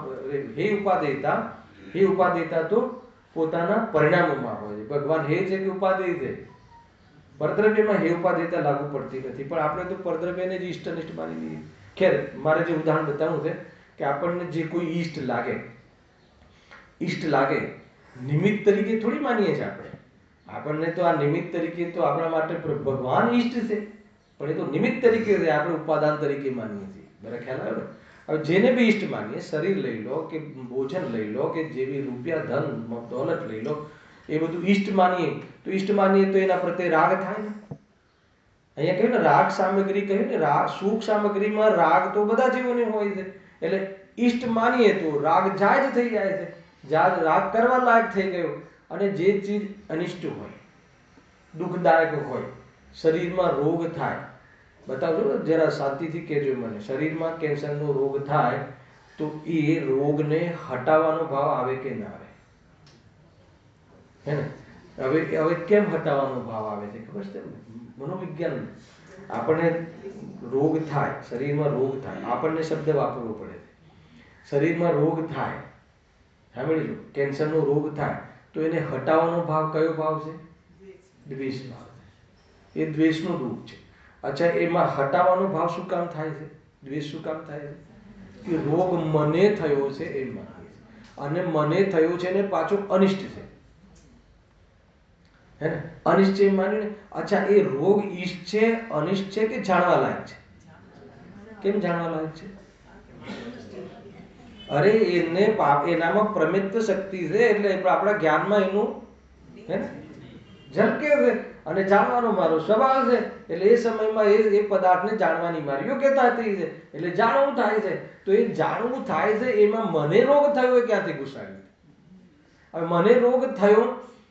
હે ઉપાદેયતા તો પોતાના પરિણામોમાં હોય છે. ભગવાન હે છે કે ઉપાદેય છે? પરદ્રવ્યમાં હે ઉપાદેયતા લાગુ પડતી નથી. પણ આપણે તો પરદ્રવ્યને જ ઈષ્ટ અનિષ્ટ માની લઈએ. ખેર, મારે જે ઉદાહરણ બતાવવું છે કે આપણને જે કોઈ ઈષ્ટ લાગે નિમિત્ત તરીકે થોડી માનીએ છીએ આપણે. આપણને તો આ નિમિત્ત તરીકે તો આપણા માટે ભગવાન ઈષ્ટ છે, પણ એ તો નિમિત્ત તરીકે છે, આપણે ઉપાદાન તરીકે માનીએ છીએ. બરાબર? ખ્યાલ આવ્યો? હવે જેને બી ઈષ્ટ માનીએ, શરીર લઈ લો કે ભોજન લઈ લો કે જેવી રૂપિયા ધન દોલત લઈ લો, એ બધું ઈષ્ટ માનીએ તો એના પ્રત્યે રાગ થાય ને. અહીંયા કહ્યું ને રાગ સામગ્રી, કહ્યું ને સુખ સામગ્રીમાં રાગ તો બધા જીવોને હોય છે. એટલે ઈષ્ટ માનીએ તો રાગ જાયજ થઈ જાય છે. રાગ કરવા લાયક થઈ ગયો. અને જે ચીજ અનિષ્ટ હોય, દુઃખદાયક હોય, શરીરમાં રોગ થાય, બતાવજો જરા શાંતિથી કહેજો મને. શરીરમાં કેન્સરનો રોગ થાય તો એ રોગને હટાવવાનો ભાવ આવે કે ના આવે? હે ને? હવે કેમ હટાવવાનો ભાવ આવે છે ખબર છે? મનોવિજ્ઞાન. આપણને રોગ થાય, શરીરમાં રોગ થાય, આપણને શબ્દ વાપરવો પડે છે. શરીરમાં રોગ થાય, સાંભળી લો, કેન્સરનો રોગ થાય તો એને હટાવવાનો ભાવ કયો ભાવ છે? દ્વેષ ભાવ છે. એ દ્વેષનું રૂપ છે. અચ્છા, એમાં હટાવવાનો ભાવ શું કામ થાય છે? દ્વેષ શું કામ થાય છે? કે રોગ મને થયો છે એમ માનીએ છે, અને મને થયો છે ને પાછો અનિષ્ટ છે. હે ને? અનિષ્ટ એમ માન્યું ને. અચ્છા, એ રોગ ઈષ્ટ છે, અનિષ્ટ છે કે જાણવા લાયક છે? કેમ જાણવા લાયક છે? અરે એનામાં પ્રમિત્વ શક્તિ છે, એટલે આપણા જ્ઞાનમાં એનું હે ને ઝલકે છે, અને જાણવાનો મારો સ્વભાવ છે. એટલે એ સમયમાં એ પદાર્થને જાણવાની મારી યોગ્યતા થઈ છે, એટલે જાણવું થાય છે. તો એ જાણવું થાય છે, એમાં મને રોગ થયો એ ક્યાંથી ઘુસાડ્યું? હવે મને રોગ થયો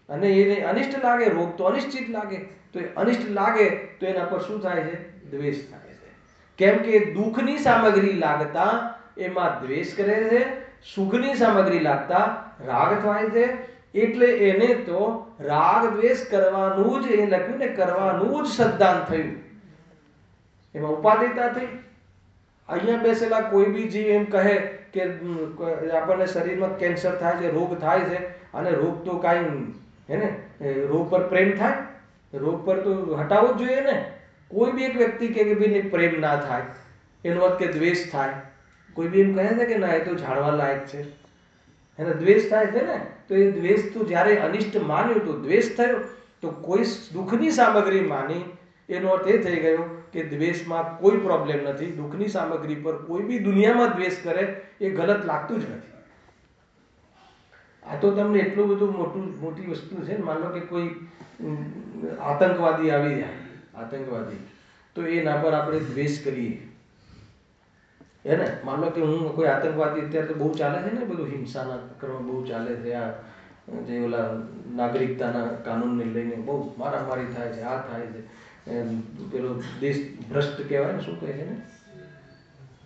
અને એને અનિષ્ટ લાગે, રોગ તો અનિશ્ચિત લાગે. તો એ અનિષ્ટ લાગે તો એના પર શું થાય છે? દ્વેષ થાય છે. કેમ કે દુઃખની સામગ્રી લાગતા એમાં દ્વેષ કરે છે, સુખની સામગ્રી લાગતા રાગ થાય છે. એટલે એને તો રાગ દ્વેષ કરવાનું જ એ લખ્યું ને, કરવાનું જ સદ્દાન થયું. એમાં ઉપાદેયતા થઈ. અહીંયા બેસેલા કોઈ બી જીવ એમ કહે કે આપણને શરીરમાં કેન્સર થાય છે, રોગ થાય છે, અને રોગ તો કાંઈ હે ને, રોગ પર પ્રેમ થાય? રોગ પર તો હટાવવો જ જોઈએ ને. કોઈ બી એક વ્યક્તિ કે ભાઈ પ્રેમ ના થાય, એનો અર્થ કે દ્વેષ થાય. કોઈ બી એમ કહે છે કે ના એ તો જાણવા લાયક છે, એને દ્વેષ થાય છે ને. તો એ દ્વેષ તો જ્યારે અનિષ્ટ માન્યું તો દ્વેષ થયો. તો કોઈ દુઃખની સામગ્રી માની, એનો અર્થ એ થઈ ગયો કે દ્વેષમાં કોઈ પ્રોબ્લેમ નથી. દુઃખની સામગ્રી પર કોઈ બી દુનિયામાં દ્વેષ કરે એ ગલત લાગતું જ નથી. આ તો તમને એટલું બધું મોટી વસ્તુ છે ને. માનો કે કોઈ આતંકવાદી આવી જાય, આતંકવાદી, તો એના પર આપણે દ્વેષ કરીએ, હે ને? માન લો કે હું કોઈ આતંકવાદી, અત્યારે તો બહુ ચાલે છે ને બધું, હિંસાના ક્રમ બહુ ચાલે છે, આ જે ઓલા નાગરિકતાના કાનૂનને લઈને બહુ મારામારી થાય છે, આ થાય છે, પેલો દેશ ભ્રષ્ટ કહેવાય ને, શું કહે છે ને,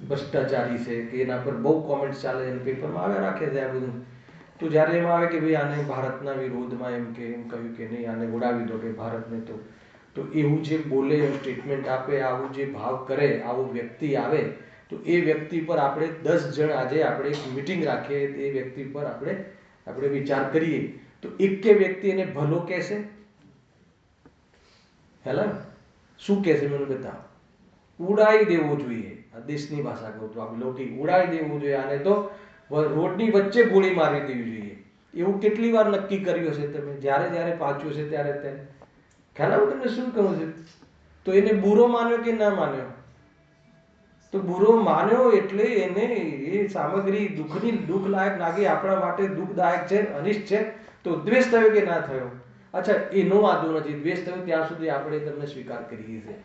ભ્રષ્ટાચારી છે કે એના પર બહુ કોમેન્ટ્સ ચાલે છે, પેપરમાં આવ્યા રાખે છે આ બધું. તો જ્યારે એમાં આવે કે ભાઈ આને ભારતના વિરોધમાં એમ કે એમ કહ્યું કે નહીં, આને ઉડાવી દો કે ભારતને, તો એવું જે બોલે, સ્ટેટમેન્ટ આપે, આવું જે ભાવ કરે, આવું વ્યક્તિ આવે, તો એ વ્યક્તિ પર આપણે 10 જણ આજે આપણે એક મિટિંગ રાખીએ, એ વ્યક્તિ પર આપણે વિચાર કરીએ, તો એક વ્યક્તિ એને ભલો કહેશે? હેલા શું કહેશે મને બતાવો? ઉડાઈ દેવો જોઈએ. આ દેશની ભાષા કહું તો આપણે લૌકિક, ઉડાઈ દેવું જોઈએ, આને તો રોડની વચ્ચે ગોળી મારી દેવી જોઈએ. એવું કેટલી વાર નક્કી કર્યું હશે તમે? જ્યારે પાછું છે ત્યારે ખ્યાલ આવે તમને શું કહું છું? તો એને બુરો માન્યો કે ના માન્યો? તો બુરો માન્યો એટલે એને એ સામગ્રી દુઃખ લાયક લાગી, આપણા માટે દુઃખદાયક છે, અનિષ્ટ છે, તો દ્વેષ થયો કે ના થયો? અચ્છા, એનો વાંધો નથી, દ્વેષ થયો ત્યાં સુધી આપણે તમને સ્વીકાર કરીએ છીએ.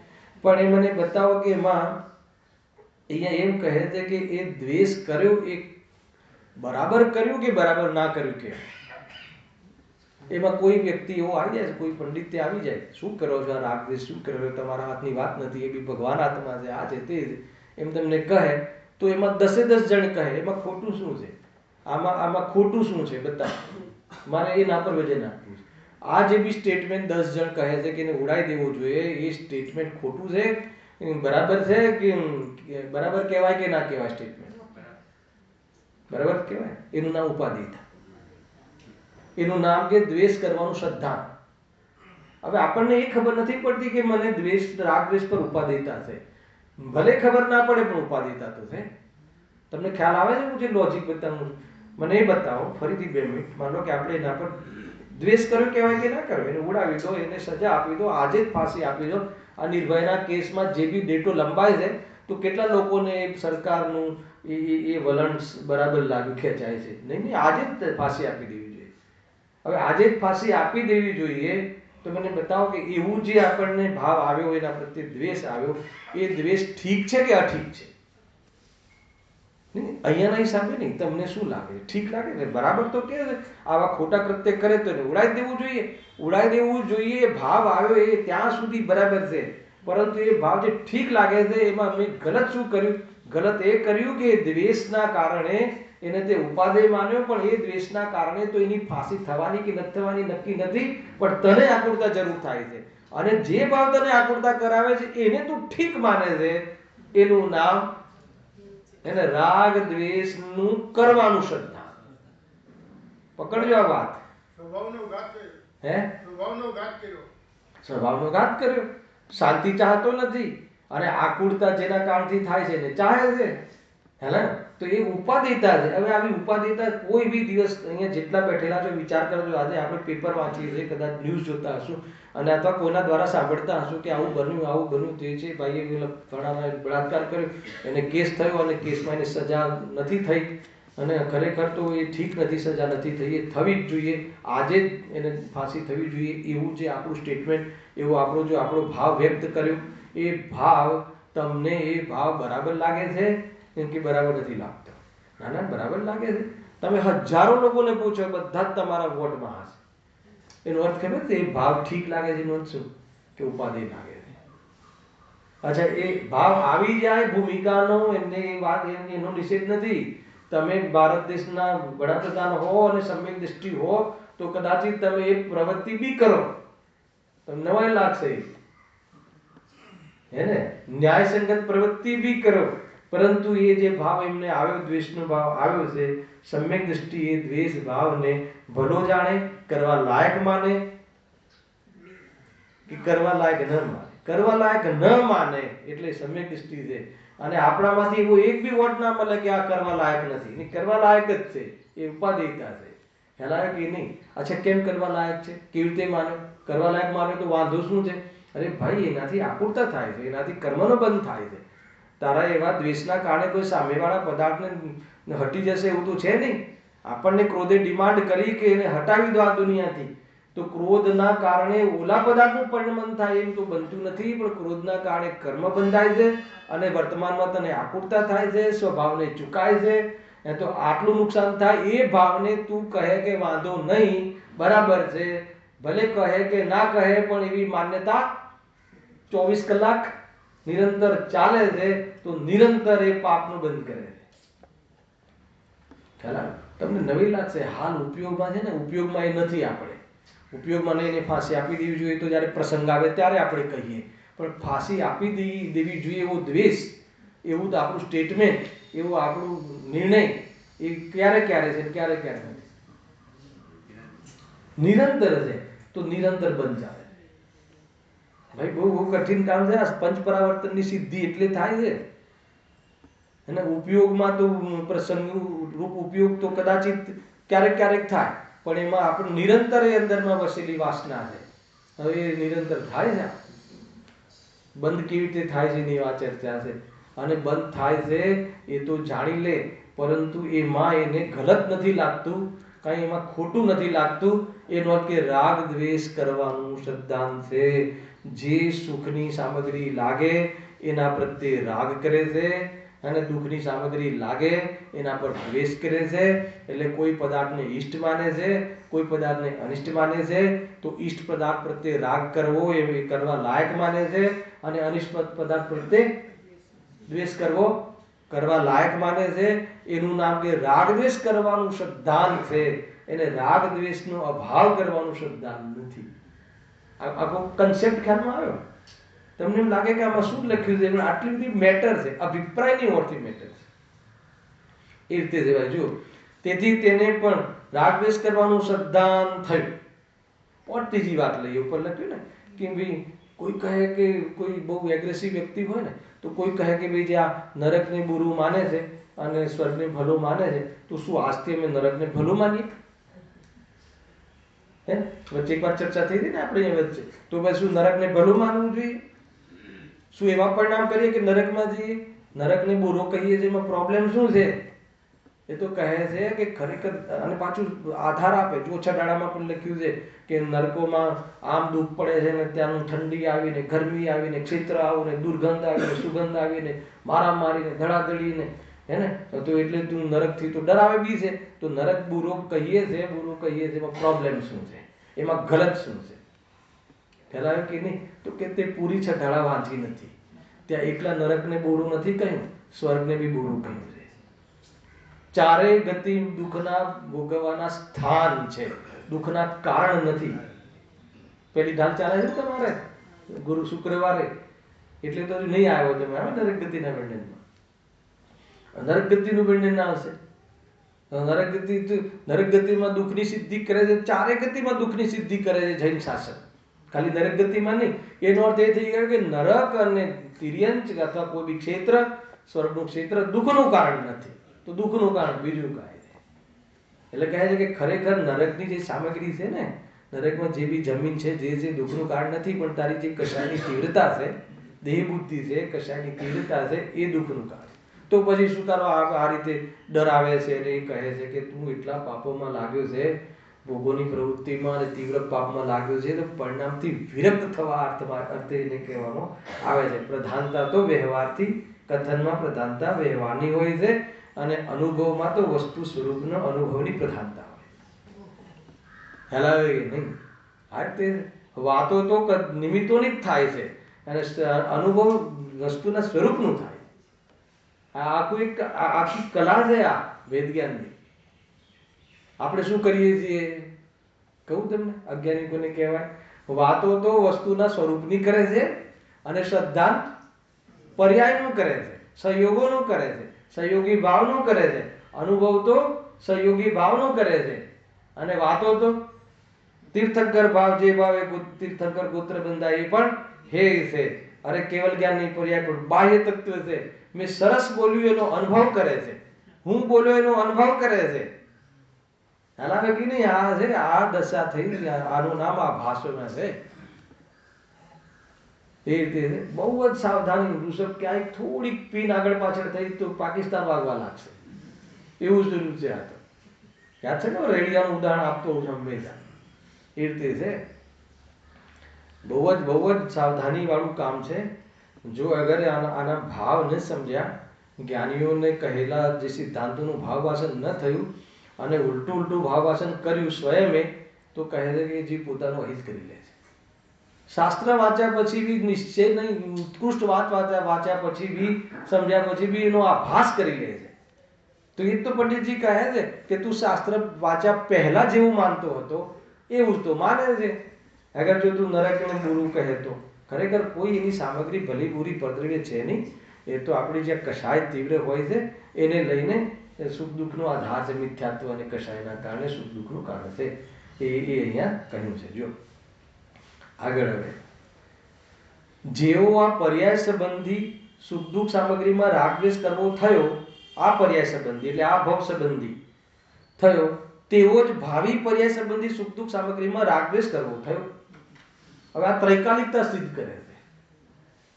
પણ એ મને બતાવો કે એમાં અહીંયા એમ કહે છે કે એ દ્વેષ કર્યો એ બરાબર કર્યું કે બરાબર ના કર્યું? કે એમાં કોઈ વ્યક્તિ એવો આવી જાય છે, કોઈ પંડિત આવી જાય, શું કરો છો આ રાગ દ્વેષ, શું કરો છો, તમારા હાથની વાત નથી, એ બી ભગવાન હાથમાં છે, આ છે તે છે, એમ તમને કહે, તો એમાં 10 જણ કહે, એમાં ખોટું શું છે? આમાં ખોટું શું છે બતાવો, મારે એ ના પર વજન આપવું છે. આ જે બી સ્ટેટમેન્ટ 10 જણ કહે છે કે એને ઉડાઈ દેવું જોઈએ, એ સ્ટેટમેન્ટ ખોટું છે, બરાબર છે કે બરાબર કહેવાય કે ના કહેવાય? સ્ટેટમેન્ટ બરાબર કહેવાય? એનું નામ ઉપાધિતા, એનું નામ કે દ્વેષ કરવાનું શ્રદ્ધા. હવે આપણને એ ખબર નથી પડતી કે મને રાગ દ્વેષ પર ઉપાધિતા છે. ભલે ખબર ના પડે પણ ઉપાધિતા તો છે. તમને ખ્યાલ આવે છે? હું જે લોજિક બતાવું મને એ બતાવો ફરીથી 2 મિનિટ. માનો કે આપણે એના પર દ્વેષ કર્યો કહેવાય કે ના કર્યો? એને ઉડાવી દો, એને સજા આપી દો, આજે જ ફાંસી આપી દો. આ નિર્ભયના કેસમાં જે બી ડેટો લંબાય છે, તો કેટલા લોકોને સરકારનું એ વલણ બરાબર લાગ્યું, ખેંચાય છે? નહીં, આજે જ ફાંસી આપી દેવી જોઈએ. હવે આજે જ ફાંસી આપી દેવી જોઈએ, તો મને બતાવો કે એવું જે આપણને ભાવ આવ્યો, એના પ્રત્યે દ્વેષ આવ્યો, એ દ્વેષ ઠીક છે કે અઠીક છે? અહીંયાના હિસાબે નહીં, તમને શું લાગે? ઠીક લાગે ને? બરાબર તો કે આવા ખોટા કૃત્ય કરે તો એને ઉડાઈ દેવું જોઈએ. ઉડાઈ દેવું જોઈએ, ભાવ આવ્યો એ ત્યાં સુધી બરાબર છે, પરંતુ એ ભાવ જે ઠીક લાગે છે, એમાં મેં ગલત શું કર્યું? ગલત એ કર્યું કે દ્વેષના કારણે એને તે ઉપાદેય માન્યો, પણ એ દ્વેષના કારણે તો એની ફાંસી થવાની કે નથી થવાની નક્કી નથી, પણ તને આકુરતા જરૂર થાય છે, અને જે ભાવ તને આકુરતા કરાવે છે એને તું ઠીક માને છે, એનું નામ એને રાગ દ્વેષ નું કરવાનું શ્રદ્ધા. પકડજો આ વાત. સ્વભાવનો ઘાત કર્યો, શાંતિ ચાહતો નથી, અને આકુરતા જેના કારણથી થાય છે ને ચાહે છે, હેને? તો એ ઉપાધિતા છે. હવે આવી ઉપાધિતા કોઈ બી દિવસ અહીંયા જેટલા બેઠેલા છો વિચાર કરજો. આજે આપણે પેપર વાંચીએ છીએ, કદાચ ન્યૂઝ જોતા હશું, અને અથવા કોઈના દ્વારા સાંભળતા હશું કે આવું બન્યું તે છે, ભાઈએ ઘણાના બળાત્કાર કર્યો, એને કેસ થયો, અને કેસમાં એની સજા નથી થઈ, અને ખરેખર તો એ ઠીક નથી, સજા નથી થઈ, એ થવી જ જોઈએ, આજે જ એને ફાંસી થવી જોઈએ. એવું જે આપણું સ્ટેટમેન્ટ, એવો આપણો ભાવ વ્યક્ત કર્યો, એ ભાવ તમને એ ભાવ બરાબર લાગે છે કેમ કે બરાબર નથી લાગતો? ના, બરાબર લાગે છે. તમે હજારો લોકોને પૂછો, બધા જ તમારા વોટમાં હશે. એનો અર્થ ખબર છે? એ ભાવ ઠીક લાગે છે એનો અર્થ શું? કે ઉપાધિ લાગે છે. અચ્છા, એ ભાવ આવી જાય ભૂમિકાનો, એમને એ વાત, એનો નિષેધ નથી. તમે ભારત દેશના વડાપ્રધાન હો અને સમ્યક દ્રષ્ટિ હો, તો કદાચિત તમે એ પ્રવૃત્તિ બી કરો, તમને નવાઈ લાગશે, હે ને? ન્યાયસંગત પ્રવૃત્તિ બી કરો, પરંતુ એ જે ભાવ એમને આવ્યો, દ્વેષનો ભાવ આવ્યો છે, સમ્યક દ્રષ્ટિ એ દ્વેષ ભાવને ભલો જાણે, કરવા લાયક માને કે કરવા લાયક ન માને? કરવા લાયક ન માને એટલે સમ્યક દ્રષ્ટિ છે. અને આપણામાંથી એવો એક બી વોટ ના મળે કે આ કરવા લાયક નથી, ને કરવા લાયક જ છે, એ ઉપાધિતા છે. હેલાય કે નહીં? અચ્છા, કેમ કરવા લાયક છે? કેવી રીતે માન્યો? કરવા લાયક માન્યો તો વાંધો શું છે? અરે ભાઈ, એનાથી આકુરતા થાય છે, એનાથી કર્મનો બંધ થાય છે. તારા એવા દ્વેષના કારણે કોઈ સામેવાળા પદાર્થને હટી જશે એવું તો છે નહીં. આપણને ક્રોધે ડિમાન્ડ કરી કે એને હટાવી દો આ દુનિયાથી, તો ક્રોધના કારણે ઓલા પદાર્થનું પરિણમન થાય એમ તો બનતું નથી, પણ ક્રોધના કારણે કર્મ બંધાય છે અને વર્તમાનમાં તને આકુરતા થાય છે, સ્વભાવને ચુકાય છે. એ તો આટલું નુકસાન થાય એ ભાવને તું કહે કે વાંધો નહીં, બરાબર છે, ભલે કહે કે ના કહે, પણ એવી માન્યતા 24 કલાક નિરંતર ચાલે છે, તો નિરંતર એ પાપનું બંધ કરે છે. ખ્યાલ આવે? તમને નવી લાગશે, હાલ ઉપયોગમાં છે ને, ઉપયોગમાં એ નથી. આપણે ઉપયોગમાં લઈને ફાંસી આપી દેવી જોઈએ તો જ્યારે પ્રસંગ આવે ત્યારે આપણે કહીએ, પણ ફાંસી આપી દેવી જોઈએ એવો દ્વેષ, એવું તો આપણું સ્ટેટમેન્ટ, એવું આપણું નિર્ણય એ ક્યારે ક્યારે છે, ક્યારે ક્યારે નથી, નિરંતર છે. તો નિરંતર બંધ ચાલે ભાઈ. બહુ બહુ કઠિન કામ છે આ. પંચ પરાવર્તનની સિદ્ધિ એટલે થાય છે. અને ઉપયોગમાં તો પ્રસંગ રૂપ ઉપયોગ તો કદાચિત ક્યારેક ક્યારેક થાય, પણ એમાં આપણે નિરંતર એ અંદરમાં વસેલી વાસના છે. હવે એ નિરંતર થાય છે. બંધ કેવી રીતે થાય છે એની આ ચર્ચા છે. અને બંધ થાય છે એ તો જાણી લે, પરંતુ એમાં એને ગલત નથી લાગતું, કાંઈ એમાં ખોટું નથી લાગતું. એનો અર્થ કે રાગ દ્વેષ કરવાનું શ્રદ્ધાંત છે. જે સુખની સામગ્રી લાગે એના પ્રત્યે રાગ કરે છે, અને દુઃખની સામગ્રી લાગે એના પર દ્વેષ કરે છે. એટલે કોઈ પદાર્થને ઈષ્ટ માને છે, કોઈ પદાર્થને અનિષ્ટ માને છે. તો ઈષ્ટ પદાર્થ પ્રત્યે રાગ કરવો એ કરવા લાયક માને છે, અને અનિષ્ટ પદાર્થ પ્રત્યે દ્વેષ કરવો કરવા લાયક માને છે. એનું નામ કે રાગ દ્વેષ કરવાનું શ્રદ્ધાંત છે. એને રાગ દ્વેષનો અભાવ કરવાનું શ્રદ્ધાંત નથી. આખો કન્સેપ્ટ ખ્યાલમાં આવ્યો? તમને એમ લાગે કે આમાં શું લખ્યું છે, આટલી બધી મેટર છે, અભિપ્રાયની ઓળખી મેટર છે. એ રીતે જવાય. જો તેથી તેને પણ રાગ દ્વેષ કરવાનું શ્રદ્ધાંત થયું. और ત્રીજી વાત લઈએ, ઉપર લખ્યું ને કે ભાઈ કોઈ કહે કે કોઈ બહુ એગ્રેસિવ વ્યક્તિ હોય ને, તો કોઈ કહે કે ભાઈ જે આ નરકને બુરું માને છે અને સ્વર્ગને ભલું માને છે, તો શું આજથી અમે નરકને ભલું માનીએ? હે, વચ્ચે એક વાર ચર્ચા થઈ હતી ને આપણે વચ્ચે, તો પછી શું નરકને ભલું માનવું જોઈએ? શું એવા પરિણામ કરીએ કે નરકમાં જઈએ? નરકને બુરો કહીએ છીએ, એમાં પ્રોબ્લેમ શું છે? એ તો કહે છે કે ખરેખર, અને પાછું આધાર આપે. જો છડાડામાં પણ લખ્યું છે કે નરકોમાં આમ દુઃખ પડે છે ને, ત્યાંનું ઠંડી આવીને, ગરમી આવીને, ક્ષેત્ર આવીને, દુર્ગંધ આવીને, સુગંધ આવીને, મારીને, ધડાધડીને, હે ને, તો એટલે તું નરકથી તો ડરાવે બી છે. તો નરક બુરો કહીએ છે, એમાં પ્રોબ્લેમ શું છે, એમાં ગલત શું છે? ખ્યાલ કે નહીં? તો કે તે પૂરી છડાડા વાંચી નથી. ત્યાં એકલા નરકને બુરું નથી કહ્યું, સ્વર્ગને બી બુરું કહ્યું છે. ચારેય ગતિ દુઃખના ભોગવવાના સ્થાન છે, દુઃખના કારણ નથી. પેલી ઢાલ ચાલે છે તમારે ગુરુ શુક્રવારે, એટલે તો નહીં આવ્યો તમે નરક ગતિના વર્ણનમાં. નરક ગતિનું વર્ણન આવશે. નરક ગતિમાં દુઃખની સિદ્ધિ કરે છે, ચારે ગતિમાં દુઃખની સિદ્ધિ કરે છે જૈન શાસન, ખાલી નરક ગતિમાં નહીં. એનો અર્થ એ થઈ ગયો કે નરક અને તિર્યંચ અથવા કોઈ બી ક્ષેત્ર, સ્વર્ગનું ક્ષેત્ર દુઃખનું કારણ નથી, તો દુઃખનું કારણ બીજું કાંઈ છે. એટલે કહે છે કે ખરેખર નરકની જે સામગ્રી છે ને, નરકમાં જે બી જમીન છે, જે દુઃખનું કારણ નથી, પણ તારી જે કશાયની તીવ્રતા છે, દેહ બુદ્ધિ છે, કશાયની તીવ્રતા છે, એ દુઃખનું કારણ. તો પછી શું તારો આ રીતે ડરાવે છે અને એ કહે છે કે તું એટલા પાપોમાં લાગ્યો છે, ભોગોની પ્રવૃત્તિમાં અને તીવ્ર પાપમાં લાગ્યો છે, તો પરિણામથી વિરક્ત થવા અર્થે એને કહેવામાં આવે છે. પ્રધાનતા તો વ્યવહારથી, કથનમાં પ્રધાનતા વ્યવહારની હોય છે, અને અનુભવમાં તો વસ્તુ સ્વરૂપનો અનુભવની પ્રધાનતા હોય. હેલાવે નહીં? આ રીતે વાતો તો નિમિત્તોની જ થાય છે, અને અનુભવ વસ્તુના સ્વરૂપનું થાય. આખી કલા છે આ વેદજ્ઞાનની. આપણે શું કરીએ છીએ કહું તમને, અજ્ઞાનિકોને કહેવાય, વાતો તો વસ્તુના સ્વરૂપની કરે છે, અને શ્રદ્ધાંત પર્યાયનું કરે છે, સંયોગોનું કરે છે, સંયોગી ભાવનું કરે છે, અનુભવ તો સંયોગી ભાવનું કરે છે, અને વાતો તો તીર્થંકર ભાવ, જે ભાવે તીર્થંકર ગોત્ર બંધાય એ પણ હે છે. અરે કેવલ જ્ઞાન નહીં, પર્યાય પણ બાહ્ય તત્વ છે. મેં સરસ બોલ્યું એનો અનુભવ કરે છે, હું બોલ્યો એનો અનુભવ કરે છે. હાલાવે કે નહીં? આ છે, આ દશા થઈ, આનું નામ આ ભાષણ છે. એ રીતે બહુ જ સાવધાની. વૃષભ ક્યાંય થોડીક પીન આગળ પાછળ થઈ તો પાકિસ્તાન વાગવા લાગશે, એવું જરૂર છે. આ તો યાદ છે ને, રેડિયાનું ઉદાહરણ આપતો હું હંમેશા. એ રીતે છે. બહુ જ સાવધાની વાળું કામ છે. જો અગર આના ભાવ ન સમજ્યા, જ્ઞાનીઓને કહેલા જે સિદ્ધાંતોનું ભાવવાસન ન થયું અને ઉલટું ભાવવાસન કર્યું સ્વયંમે, તો કહે છે કે જે પોતાનું અહિત કરી લે છે. શાસ્ત્ર વાંચ્યા પછી બી નિશ્ચય નહીં, ઉત્કૃષ્ટ વાત વાંચ્યા પછી બી સમજ્યા પછી બી એનો આભાસ કરી લે છે. તો એ તો પંડિતજી કહે છે કે તું શાસ્ત્ર વાંચ્યા પહેલા જેવું માનતો હતો એવું તો માને છે. અગર જો તું નરકને બુરું કહે તો ખરેખર કોઈ એની સામગ્રી ભલી બુરી પદ્રવ્ય છે નહીં. એ તો આપણી જે કષાય તીવ્ર હોય છે એને લઈને સુખ દુઃખનો આધાર છે. મિથ્યાત્વ અને કષાયના કારણે સુખ દુઃખનું કારણ છે. એ અહીંયા કહ્યું છે. જો આગળ હવે જેવો આ પર્યાય સંબંધી સુખ દુઃખ સામગ્રીમાં રાગદ્વેષ કરવો થયો, આ પર્યાય સંબંધી એટલે આ ભવ સંબંધી થયો, તેવો જ ભાવિ પર્યાય સંબંધી સુખ દુઃખ સામગ્રીમાં રાગદ્વેષ કરવો થયો. હવે આ ત્રૈકાલિકતા સિદ્ધ કરે છે.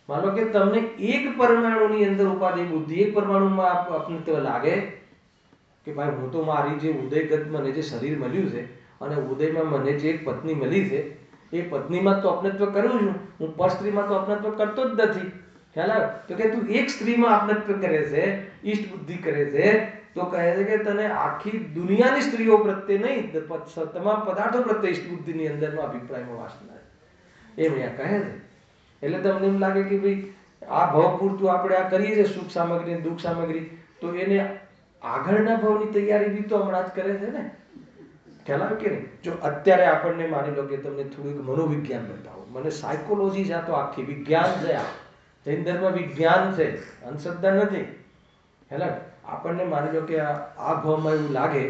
માનો કે તમને એક પરમાણુની અંદર ઉપાધિ બુદ્ધિ, એક પરમાણુમાં અપનત્વ લાગે કે ભાઈ હું તો મારી જે ઉદયગત મને જે શરીર મળ્યું છે અને ઉદયમાં મને જે એક પત્ની મળી છે એ પત્નીમાં તો અપનત્વ કરું છું, હું પર સ્ત્રીમાં તો અપનત્વ કરતો જ નથી. ખ્યાલ આવે? તો કે તું એક સ્ત્રીમાં અપનત્વ કરે છે, ઈષ્ટ બુદ્ધિ કરે છે, તો કહે છે કે તને આખી દુનિયાની સ્ત્રીઓ પ્રત્યે નહીં, તમામ પદાર્થો પ્રત્યે ઈષ્ટ બુદ્ધિની અંદરનો અભિપ્રાયમાં વાસના છે. એમ અહીંયા કહે છે. એટલે તમને એમ લાગે કે ભાઈ આ ભાવ પૂરતું આપણે આ કરીએ છીએ સુખ સામગ્રી દુઃખ સામગ્રી, તો એને આગળના ભાવની તૈયારી બી તો હમણાં જ કરે છે ને. ખ્યાલ આવે કે નહીં? જો અત્યારે આપણને માની લો કે તમને થોડુંક મનોવિજ્ઞાન બતાવો, મને સાયકોલોજી છે, આ તો આખી વિજ્ઞાન છે, આ જૈન ધર્મ વિજ્ઞાન છે, અંધશ્રદ્ધા નથી. ખ્યાલ આવે? આપણને માની લો કે આ ભાવમાં એવું લાગે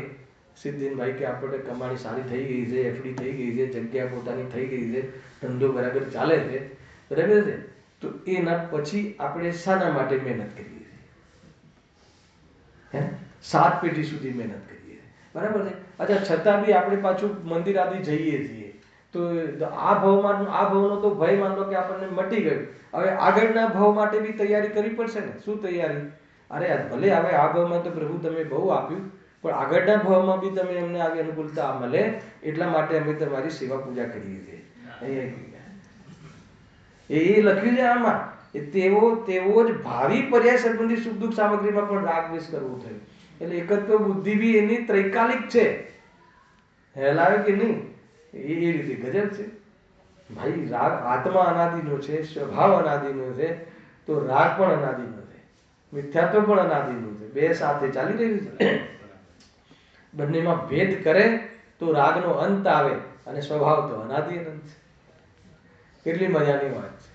સિદ્ધિનભાઈ કે આપણે કમાણી સારી થઈ ગઈ છે, એફડી થઈ ગઈ છે, જગ્યા પોતાની થઈ ગઈ છે, ધંધો બરાબર ચાલે છે, બરાબર છે, તો એના પછી આપણે શાના માટે મહેનત કરીએ છીએ? 7 પેઢી સુધી મહેનત કરીએ છીએ, બરાબર છે. અચ્છા, છતાં બી આપણે પાછું મંદિર આદિ જઈએ છીએ, તો આ ભાવનો તો ભય માન લો કે આપણને મટી ગયું. હવે આગળના ભાવ માટે બી તૈયારી કરવી પડશે ને. શું તૈયારી? અરે ભલે હવે આ ભાવમાં તો પ્રભુ તમે બહુ આપ્યું, પણ આગળના ભાવમાં બી તમે એમને આવી અનુકૂળતા મળે એટલા માટે અમે તમારી સેવા પૂજા કરીએ છીએ. એ લખ્યું છે આમાં. તેવો જ ભાવિ પર્યાય સંબંધી સુખ દુઃખ સામગ્રીમાં પણ રાગદ્વેષ કરવો થયો. એટલે એકત્વ બુદ્ધિ બી એની ત્રૈકાલિક છે. હેલાવે કે નહીં? એ રીતે ગજબ છે ભાઈ. રાગ આત્મા અનાદિનો છે, સ્વભાવ અનાદિનો છે, તો રાગ પણ અનાદિનો છે, મિથ્યાત્વ પણ અનાદિનું છે. બે સાથે ચાલી રહ્યું છે. બંનેમાં ભેદ કરે તો રાગનો અંત આવે અને સ્વભાવ તો અનાદિ અનંત છે. કેટલી મજાની વાત છે.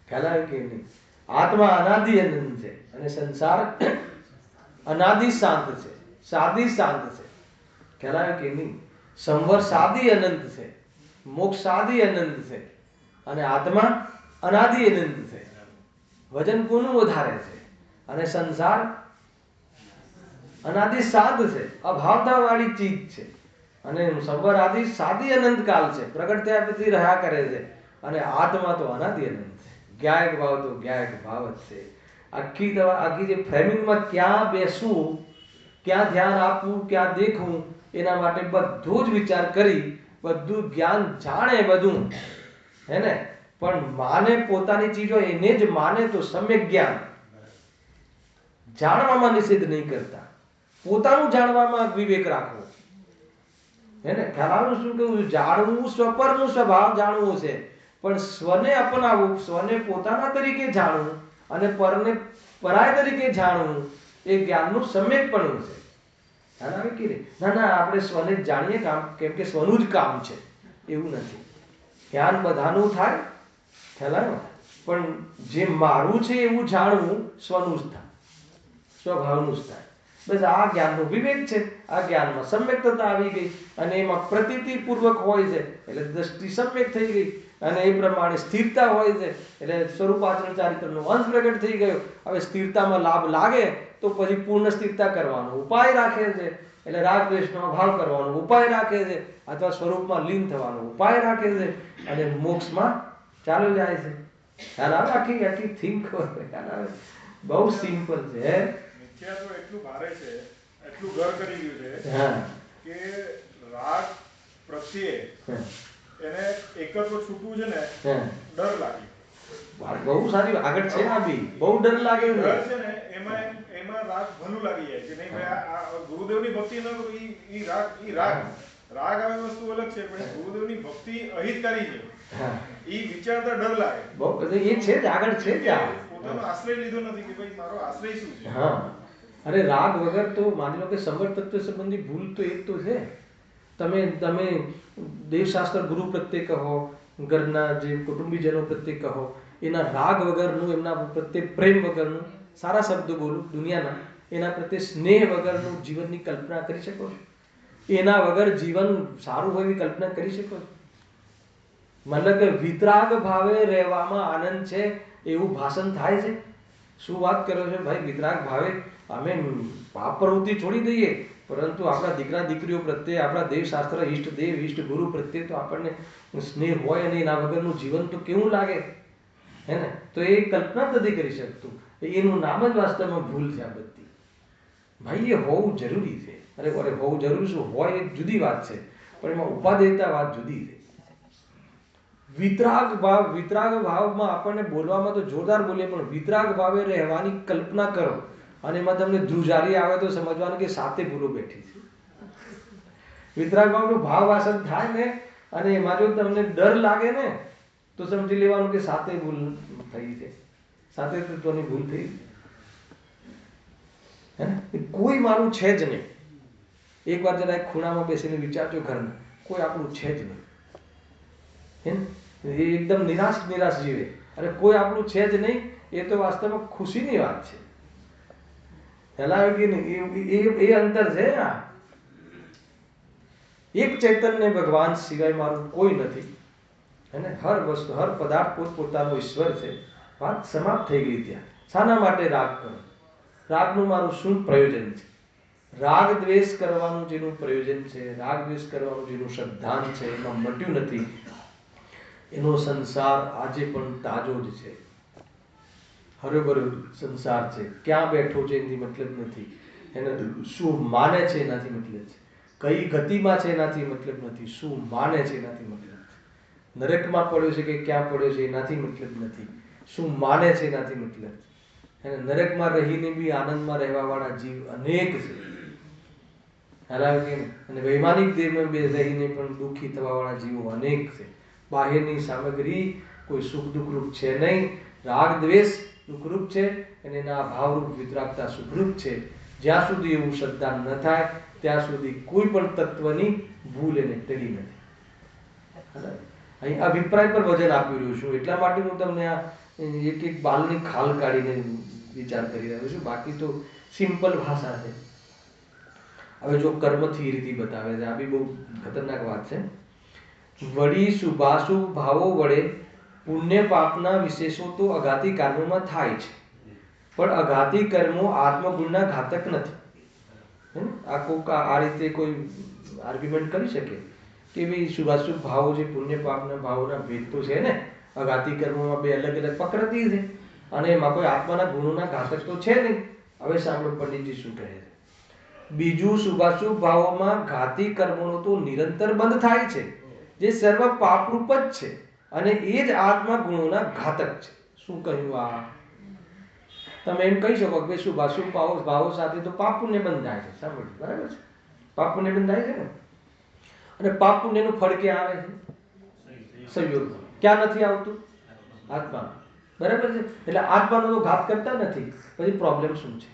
ખ્યાલ આવે કે નહીં? આત્મા અનાદિ અનંત છે અને સંસાર અનાદિ શાંત છે, સાદી શાંત છે. ખ્યાલ આવે કે નહીં? સંવર સાદી અનંત છે, મોક્ષ સાદી અનંત છે અને આત્મા અનાદિ અનંત છે. વજન કોનું વધારે છે? અને સંસાર અનાદિ સાદ છે, અભાવતા વાળી ચીજ છે. અને સંવર આદિ સાદી અનંત કાલ છે, પ્રગટ થયા પછી રહ્યા કરે છે. અને આત્મા તો અનાદિ અનંત છે. જ્ઞાયક ભાવ તો જ્ઞાયક ભાવ જ છે. આખી જે ફ્રેમિંગમાં ક્યાં બેસવું, ક્યાં ધ્યાન આપવું, ક્યાં દેખવું, એના માટે બધું જ વિચાર કરી, બધું જ્ઞાન જાણે બધું, હે ને? પણ માને પોતાની ચીજો એને જ માને તો સમ્યક જ્ઞાન. જાણવામાં નિષેધ નહીં કરતા, પોતાનું જાણવામાં વિવેક રાખવો. હે ને? ખ્યાલ શું કહ્યું? જાણવું સ્વપરનું સ્વભાવ જાણવું છે, પણ સ્વને અપનાવવું, સ્વને પોતાના તરીકે જાણવું અને પરને પરાય તરીકે જાણવું, એ જ્ઞાનનું સમ્યકપણું છે. ખ્યાલ આવે કે નહીં? ના આપણે સ્વને જ જાણીએ કામ, કેમ કે સ્વનું જ કામ છે, એવું નથી. જ્ઞાન બધાનું થાય, ખ્યાલ આવે? પણ જે મારું છે એવું જાણવું સ્વનું જ થાય, સ્વભાવનું જ થાય. બસ આ જ્ઞાનનો વિવેક છે. આ જ્ઞાનમાં સમ્યકતા આવી ગઈ અને એમાં પ્રતીતિ પૂર્વક હોય છે એટલે દ્રષ્ટિ સમ્યક થઈ ગઈ અને એ પ્રમાણે સ્થિરતા હોય છે એટલે સ્વરૂપાચરણ ચારિત્રનો અંશ પ્રગટ થઈ ગયો. હવે સ્થિરતામાં લાભ લાગે તો પછી પૂર્ણ સ્થિરતા કરવાનો ઉપાય રાખે છે, એટલે રાગ દ્વેષનો અભાવ કરવાનો ઉપાય રાખે છે, અથવા સ્વરૂપમાં લીન થવાનો ઉપાય રાખે છે અને મોક્ષમાં ચાલુ જાય છે. ખ્યાલ આવે? આખી થિંક ખ્યાલ આવે? બહુ સિમ્પલ છે. મિથ્યાત્વ એટલું ભારે છે, એટલું ઘર કરી ગયું છે કે રાગ પ્રત્યે એને એકત્વ છૂટવું છે ને હે ડર લાગે. બહુ સારી આગળ છે આ બી બહુ ડર લાગે છે. ડર છે ને એમાં રાગ ભલું લાગી જાય કે નહીં ભાઈ આ ગુરુદેવની ભક્તિ ન કરું ઈ રાગ આવી વસ્તુ અલગ છે પણ ગુરુદેવની ભક્તિ અહિતકારી છે. ઈ વિચારતા ડર લાગે. બહુ એ છે જ આગળ છે જ આ પોતાનો આશ્રય લીધો નથી કે ભાઈ મારો આશ્રય શું છે. હા અરે રાગ વગર તો માની લો કે સમર્થ તત્વ સંબંધી ભૂલ તો એક તો છે. તમે દેવશાસ્ત્ર ગુરુ પ્રત્યે કહો, ઘરના જે કુટુંબીજનો પ્રત્યે કહો, એના રાગ વગરનું, એમના પ્રત્યે પ્રેમ વગરનું, સારા શબ્દો બોલું દુનિયાના, એના પ્રત્યે સ્નેહ વગરનું જીવનની કલ્પના કરી શકો છો? એના વગર જીવન સારું હોય એવી કલ્પના કરી શકો છો? મતલબ કે વિતરાગ ભાવે રહેવામાં આનંદ છે એવું ભાષણ થાય છે? શું વાત કરો છો ભાઈ? વિતરાગ ભાવે અમે પાપ પ્રવૃત્તિ છોડી દઈએ પરંતુ આપણા દીકરા દીકરીઓ પ્રત્યે, આપણા દેવશાસ્ત્ર, ઈષ્ટ દેવ, ઈષ્ટ ગુરુ પ્રત્યે તો આપણને સ્નેહ હોય અને એના વગરનું જીવન તો કેવું લાગે, હે ને? તો એ કલ્પના જ નથી કરી શકતું. એનું નામ જ વાસ્તવમાં ભૂલ છે આ બધી. ભાઈ એ હોવું જરૂરી છે. અરે હોવું જરૂરી શું હોય એ જુદી વાત છે પણ એમાં ઉપાદેયતા વાત જુદી છે. વિતરાગ ભાવમાં આપણને બોલવામાં તો જોરદાર બોલીએ પણ વિતરાગ ભાવે રહેવાની કલ્પના કરો અને એમાં તમને ધ્રુજારી આવે તો સમજવાનું કે સાતે ભૂલો બેઠી છે. વિતરાગ ભાવનો ભાવ વાસન થાય ને અને એમાં જો તમને ડર લાગે ને તો સમજી લેવાનું કે સાતે ભૂલ થઈ છે, સાતે તત્વની ભૂલ થઈ. કોઈ મારું છે જ નહીં. એક વાર જરા એક ખૂણામાં બેસીને વિચારજો ઘરના, કોઈ આપણું છે જ નહીં. એ એકદમ નિરાશ જીવે. અરે કોઈ આપણું છે જ નહીં એ તો વાસ્તવમાં ખુશીની વાત છે. ખ્યાલ કે નહીં? એ અંતર છે. આ એક ચૈતન્ય ભગવાન સિવાય મારું કોઈ નથી. અને હર વસ્તુ, હર પદાર્થ પોતપોતાનો ઈશ્વર છે. વાત સમાપ્ત થઈ ગઈ ત્યાં. શાના માટે રાગ કરો? રાગનું મારું શું પ્રયોજન છે? રાગ દ્વેષ કરવાનું જેનું પ્રયોજન છે, રાગ દ્વેષ કરવાનું જેનું શ્રદ્ધાન છે, એમાં મટ્યું નથી. એનો સંસાર આજે પણ તાજો જ છે. હરોભરો સંસાર છે. ક્યાં બેઠો છે એનાથી મતલબ નથી. એને શું માને છે એનાથી મતલબ છે. કઈ ગતિમાં છે એનાથી મતલબ નથી. શું માને છે એનાથી મતલબ છે. નરકમાં પડ્યો છે કે ક્યાં પડ્યો છે એનાથી મતલબ નથી. શું માને છે એનાથી મતલબ છે. નરકમાં રહીને બી આનંદમાં રહેવા વાળા જીવ અનેક છે. અને વૈમાનિક દેહમાં રહીને પણ દુઃખી થવા વાળા જીવો અનેક છે. બાહ્યની સામગ્રી કોઈ સુખ દુઃખરૂપ છે નહીં. રાગ દ્વેષ દુઃખરૂપ છે અને એના ભાવરૂપ વિતરાગતા સુખરૂપ છે. જ્યાં સુધી એવું શ્રદ્ધા ન થાય ત્યાં સુધી કોઈ પણ તત્વની ભૂલ એને ટળી નથી. અહીં અભિપ્રાય પર વજન આપી રહ્યો છું એટલા માટે હું તમને આ એક બાલની ખાલ કાઢીને વિચાર કરી રહ્યો છું. બાકી તો સિમ્પલ ભાષા છે. હવે જો કર્મથી રીતિ બતાવે છે, આ બી બહુ ખતરનાક વાત છે. વળી શુભાશુભ ભાવો વડે પુણ્ય પાપના વિશેષો તો અઘાતી કર્મોમાં થાય છે પણ અઘાતી કર્મો આત્મગુણના ઘાતક નથી. આ રીતે કોઈ આર્ગ્યુમેન્ટ કરી શકે કે ભાઈ શુભાશુભ ભાવો જે પુણ્ય પાપના ભાવોના ભેદ તો છે ને, અઘાતી કર્મોમાં બે અલગ અલગ પ્રકૃતિ છે અને એમાં કોઈ આત્માના ગુણોના ઘાતક તો છે નહીં. હવે સાંભળો પંડિતજી શું કહે છે. બીજું, શુભાશુભ ભાવોમાં ઘાતી કર્મોનો તો નિરંતર બંધ થાય છે જે સર્વ પાપરૂપ જ છે અને એ જ આત્મા ગુણોના ઘાતક છે. શું કહ્યું? આ તમે એમ કહી શકો કે શુભાશુભ ભાવો સાથે તો પાપ પુણ્ય બંધ થાય છે. સાંભળ્યું? બરાબર છે. પાપ પુણ્ય બંધ થાય છે ને. અને પાપ પુણ્યનું ફળ ક્યાં આવે છે? સંયોગ. ક્યાં નથી આવતું? આત્મા. બરાબર છે. એટલે આત્માનો તો ઘાત કરતા નથી. પછી પ્રોબ્લેમ શું છે?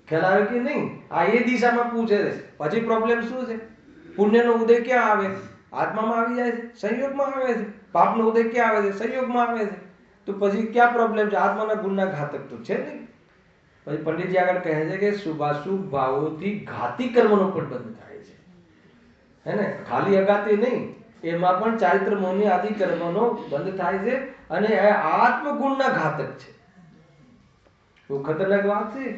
ખ્યાલ આવે કે નહીં? આ એ દિશામાં પૂછે છે. પછી પ્રોબ્લેમ શું છે? પુણ્યનો ઉદય ક્યાં આવે? આત્મામાં આવી જાય છે, સંયોગમાં આવે છે. પાપનો ઉદય ક્યાં આવે છે? સંયોગમાં આવે છે. તો પછી ક્યાં પ્રોબ્લેમ છે? આત્માના ગુણના ઘાતક તો છે નહીં. પછી પંડિતજી આગળ કહે છે કે શુભાશુભ ભાવોથી ઘાતી કર્મનો પણ બંધ થાય છે. હે ને? ખાલી અઘાતી નહીં, એમાં પણ ચારિત્ર મોહની આદિ કર્મનો બંધ થાય છે અને આત્મગુણના ઘાતક છે. બહુ ખતરનાક વાત છે.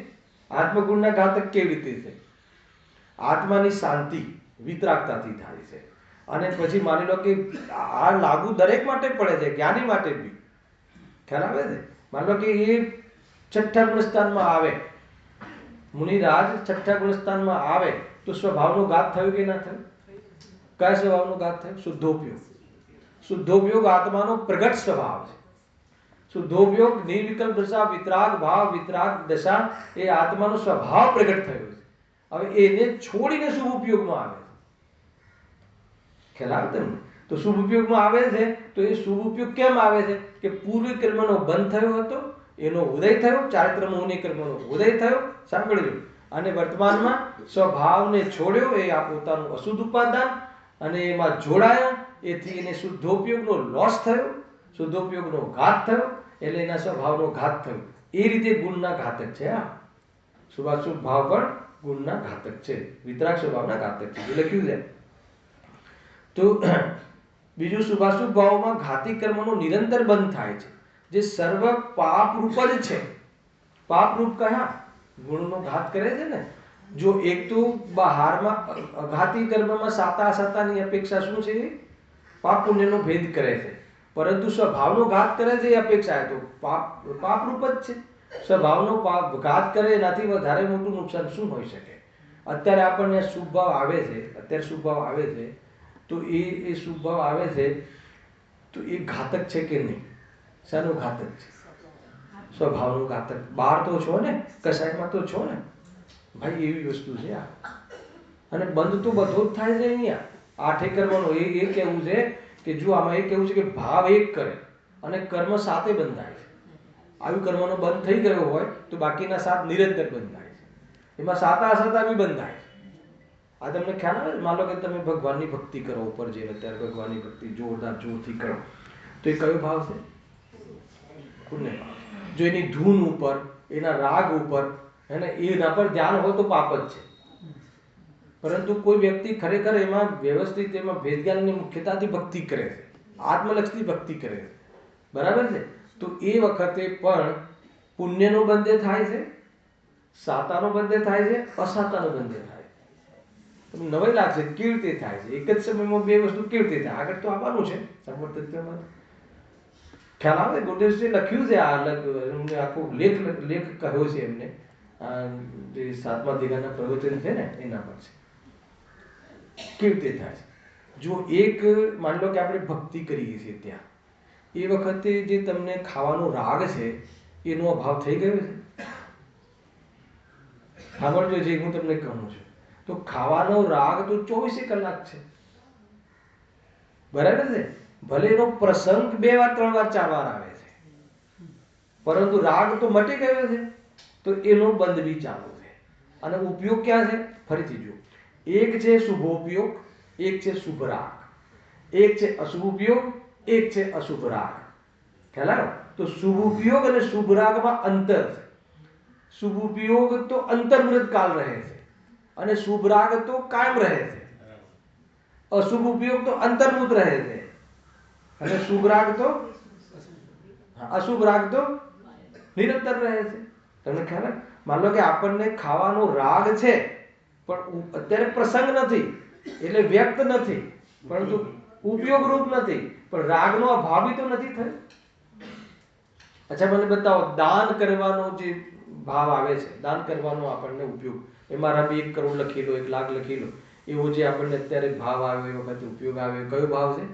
આત્મગુણના ઘાતક કેવી રીતે છે? આત્માની શાંતિ વિતરાગતાથી થાય છે. અને પછી માની લો કે આ લાગુ દરેક માટે પડે છે, જ્ઞાની માટે બી. ખ્યાલ આવે છે? માની લો કે એ છઠ્ઠા ગુણસ્થાનમાં આવે, મુનિરાજ છઠ્ઠા ગુણસ્થાનમાં આવે તો સ્વભાવનો ઘાત થયો કે ના થયો? કયા સ્વભાવનો ઘાત થયો? શુદ્ધોપયોગ. શુદ્ધોપયોગ આત્માનો પ્રગટ સ્વભાવ છે. શુદ્ધોપયોગ નિર્વિકલ્પ દશા, વિતરાગ ભાવ, વિતરાગ દશા એ આત્માનો સ્વભાવ પ્રગટ થયો છે. હવે એને છોડીને શુભ ઉપયોગમાં આવે છે. ખ્યાલ આવે તમને? તો શુભ ઉપયોગમાં આવે છે તો એ શુભ ઉપયોગ કેમ આવે છે કે પૂર્વ કર્મનો બંધ થયો હતો, એનો ઉદય થયો, ચારિત્ર મોહની કર્મનો ઉદય થયો, સાંભળજો, અને વર્તમાનમાં સ્વભાવને છોડ્યો, એ આ પોતાનું અશુદ્ધ ઉપાદાન, અને એમાં જોડાયા, એથી એને શુદ્ધોપયોગનો લોસ થયો, શુદ્ધોપયોગનો ઘાત થયો, એટલે એના સ્વભાવનો ઘાત થયો. એ રીતે ગુણના ઘાતક છે. આ શુભાશુભ ભાવ પણ ગુણના ઘાતક છે, વિતરાગ સ્વભાવના ઘાતક છે, એ લખ્યું છે. તો બીજું, શુભાશુભ ભાવમાં ઘાતી કર્મનો નિરંતર બંધ થાય છે, જે સર્વ પાપરૂપ જ છે. પાપરૂપ કયા? ગુણનો ઘાત કરે છે ને. જો એક તો બહારમાં અઘાતી કર્મમાં સાતાની અપેક્ષા શું છે? પાપ પુણ્યનો ભેદ કરે છે, પરંતુ સ્વભાવનો ઘાત કરે છે એ અપેક્ષા તો પાપરૂપ જ છે. સ્વભાવનો ઘાત કરે એનાથી વધારે મોટું નુકસાન શું હોઈ શકે? અત્યારે આપણને શુભ ભાવ આવે છે, અત્યારે શુભ ભાવ આવે છે, તો એ શુભ ભાવ આવે છે તો એ ઘાતક છે કે નહીં? શાનું ઘાતક છે? સ્વભાવનું ઘાતક. બહાર તો છો ને, કસાયમાં તો છો ને ભાઈ, એવી વસ્તુ છે આ. અને બંધ તો બધો જ થાય છે અહીંયા. આઠે કર્મનો એ કહેવું છે કે જો આમાં એ કહેવું છે કે ભાવ એક કરે અને કર્મ સાથે બંધાય છે. આવી કર્મનો બંધ થઈ ગયો હોય તો બાકીના સાત નિરંતર બંધાય છે. એમાં સાતા બી બંધાય છે. આ તમને ખ્યાલ આવે? માનો કે તમે ભગવાનની ભક્તિ કરો, ઉપર જઈને અત્યારે ભગવાનની ભક્તિ જોરદાર જોરથી કરો, તો એ કયો ભાવ છે? પુણ્ય ભાવ. જો એની ધૂન ઉપર, એના રાગ ઉપર, એને એના પર ધ્યાન હોય તો પાપ જ છે. પરંતુ કોઈ વ્યક્તિ ખરેખર એમાં વ્યવસ્થિત, એમાં ભેદજ્ઞાનની મુખ્યતાથી ભક્તિ કરે છે, આત્મલક્ષની ભક્તિ કરે છે, બરાબર છે, તો એ વખતે પણ પુણ્યનો બંધે થાય છે, સાતાનો બંધે થાય છે, અસાતાનો બંધે થાય છે. તમને નવાઈ લાગશે કેવી રીતે થાય છે? એક જ સમયમાં બે વસ્તુ કેવી રીતે થાય? આગળ તો આવવાનું છે સંવર્તત્વમાં. ખ્યાલ આવે? ગુરુદેવજીએ લખ્યું છે, આ આખો લેખ કહ્યો છે એમને, જે સાતમા અધ્યાયના પ્રવચન છે ને એના પર છે. કેવી રીતે થાય છે? જો એક માની લો કે આપણે ભક્તિ કરીએ છીએ, ત્યાં એ વખતે જે તમને ખાવાનો રાગ છે એનો અભાવ થઈ ગયો છે. સાંભળજો જે હું તમને કહું છું, તો ખાવાનો રાગ તો 24 કલાક છે, બરાબર છે. ભલે એનો પ્રસંગ 2 વાર 3 વાર 4 વાર આવે છે, પરંતુ રાગ તો મટી ગયો છે, તો એનો બંધ બી ચાલુ છે. અને ઉપયોગ ક્યાં છે? ફરીથી જુઓ, એક છે શુભોપયોગ, એક છે શુભ રાગ, એક છે અશુભ ઉપયોગ, એક છે અશુભ રાગ. ખ્યાલ આવ્યો? તો શુભ ઉપયોગ અને શુભ રાગમાં અંતર છે. શુભ ઉપયોગ તો અંતર્મૃત કાલ રહે છે અને શુભ રાગ તો કાયમ રહે છે. અશુભ ઉપયોગ તો અંતર્મુત રહે છે અને શુભ રાગ તો અશુભ રાગ તો નિરંતર રહે છે. તમને ખ્યાલ આવે? માન લો કે આપણને ખાવાનો રાગ છે પણ અત્યારે પ્રસંગ નથી એટલે વ્યક્ત નથી, પરંતુ ઉપયોગ રૂપ નથી, પણ રાગનો અભાવ બી તો નથી થયો. અચ્છા મને બતાવો, દાન કરવાનો જે ભાવ આવે છે, દાન કરવાનો આપણને ઉપયોગ, એમાં રબી 1 કરોડ લખી લો, 1 લાખ લખી લો, એવો જે આપણને અત્યારે ભાવ આવ્યો, એ વખતે ઉપયોગ આવ્યો, કયો ભાવ છે?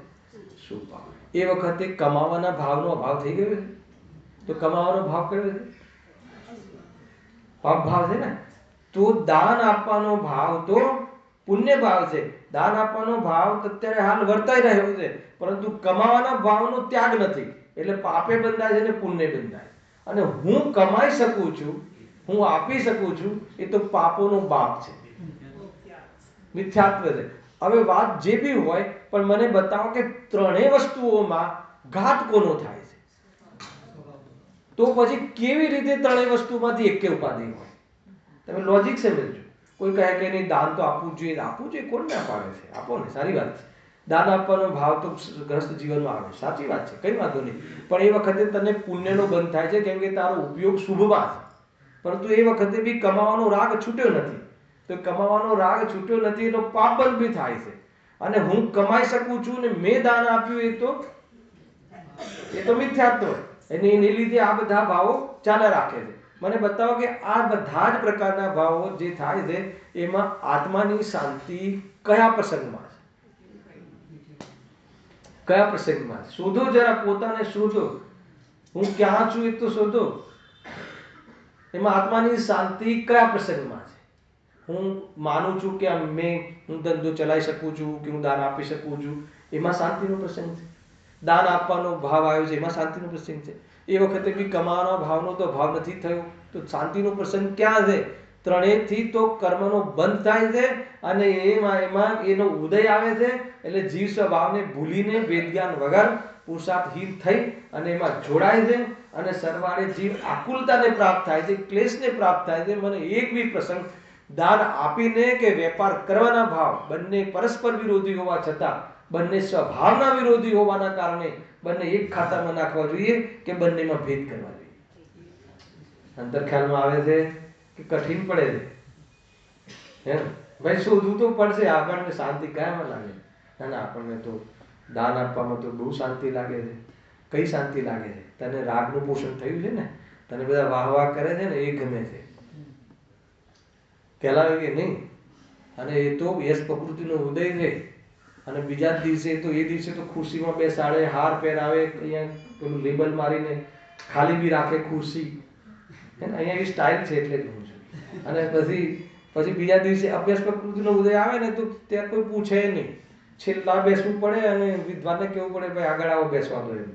શુભ ભાવ. એ વખતે કમાવાના ભાવનો અભાવ થઈ ગયો છે. તો કમાવાનો ભાવ કયો છે? પાપ ભાવ છે ને. તો દાન આપવાનો ભાવ તો પુણ્ય ભાવ છે. દાન આપવાનો ભાવ અત્યારે હાલ વર્તાઈ રહ્યો છે, પરંતુ કમાવાના ભાવનો ત્યાગ નથી, એટલે પાપે બંધાય છે ને પુણ્ય બંધાય. અને હું કમાઈ શકું છું, હું આપી શકું છું, એ તો પાપોનો બાપ છે, મિથ્યાત્વ છે. હવે વાત જે બી હોય, પણ મને બતાવો કે ત્રણેય વસ્તુઓમાં ઘાત કોનો થાય છે? તો પછી કેવી રીતે ત્રણેય વસ્તુમાંથી એક ઉપાધિ હોય? તમે લોજિક સમજજો. કોઈ કહે કે નહીં દાન તો આપવું જોઈએ, કોણ ના પાડે છે? આપો ને, સારી વાત છે. દાન આપવાનો ભાવ તો ગ્રસ્ત જીવનમાં આવે, સાચી વાત છે, કઈ વાંધો નહીં. પણ એ વખતે તને પુણ્યનો બંધ થાય છે, કેમ કે તારો ઉપયોગ શુભમાં છે. પરંતુ એ વખતે બી કમાવાનો રાગ છૂટ્યો નથી. તો કમાવાનો રાગ છૂટ્યો નથી એનો પાપ બંધ બી થાય છે. અને હું કમાઈ શકું છું ને મેં દાન આપ્યું, એ તો મિથ્યાત્વ. એને લીધે આ બધા ભાવો ચાલ્યા રાખે છે. મને બતાવો કે આ બધા જ પ્રકારના ભાવો જે થાય છે એમાં આત્માની શાંતિ કયા પ્રસંગમાં છે? કયા પ્રસંગમાં શોધો, જરા પોતાને શોધો, હું ક્યાં છું એ તો શોધો. એમાં આત્માની શાંતિ કયા પ્રસંગમાં છે? હું માનું છું કે હું ધંધો ચલાવી શકું છું, કે હું દાન આપી શકું છું, એમાં શાંતિનો પ્રસંગ છે. દાન આપવાનો ભાવ આવ્યો છે, એમાં શાંતિનો પ્રસંગ છે. એ વખતે બી કમાવાનો ભાવનો તો ભાવ નથી થયો, તો શાંતિનો પ્રસંગ ક્યાં છે? ત્રણેયથી તો કર્મનો બંધ થાય છે અને એમાં એનો ઉદય આવે છે. એટલે જીવ સ્વભાવને ભૂલીને વેદ જ્ઞાન વગર પુરુષાર્થહીન થઈ અને એમાં જોડાય છે અને સરવાળે જીવ આકુલતાને પ્રાપ્ત થાય છે, ક્લેશને પ્રાપ્ત થાય છે. મને એક બી પ્રસંગ દાન આપીને કે વેપાર કરવાના ભાવ બંને પરસ્પર વિરોધી હોવા છતાં, બંને સ્વભાવના વિરોધી હોવાના કારણે બંને એક ખાતામાં નાખવા જોઈએ કે બંનેમાં ભેદ કરવા જોઈએ? અંતર ખ્યાલમાં આવે છે કે કઠિન પડે છે? ભાઈ શોધવું તો પડશે. આપણને શાંતિ કયામાં લાગે? અને આપણને તો દાન આપવામાં તો બહુ શાંતિ લાગે છે. કઈ શાંતિ લાગે છે? તને રાગનું પોષણ થયું છે ને, તને બધા વાહ વાહ કરે છે ને, એ ગમે છે. કહેલાવે કે નહીં? અને એ તો યશ પ્રકૃતિનો ઉદય છે. અને બીજા દિવસે તો એ દિવસે તો ખુરશીમાં બેસાડે, હાર પહેરાવે, અહીંયા પેલું લેબલ મારીને ખાલી બી રાખે ખુરશી. અહીંયા એવી સ્ટાઇલ છે એટલે કહું છું. અને પછી બીજા દિવસે અભ્યાસ પ્રકૃતિનો ઉદય આવે ને તો ત્યાં કોઈ પૂછે નહીં. છેલ્લા બેસવું પડે અને વિદ્વાનને કેવું પડે ભાઈ આગળ આવો બેસવા દો એમ.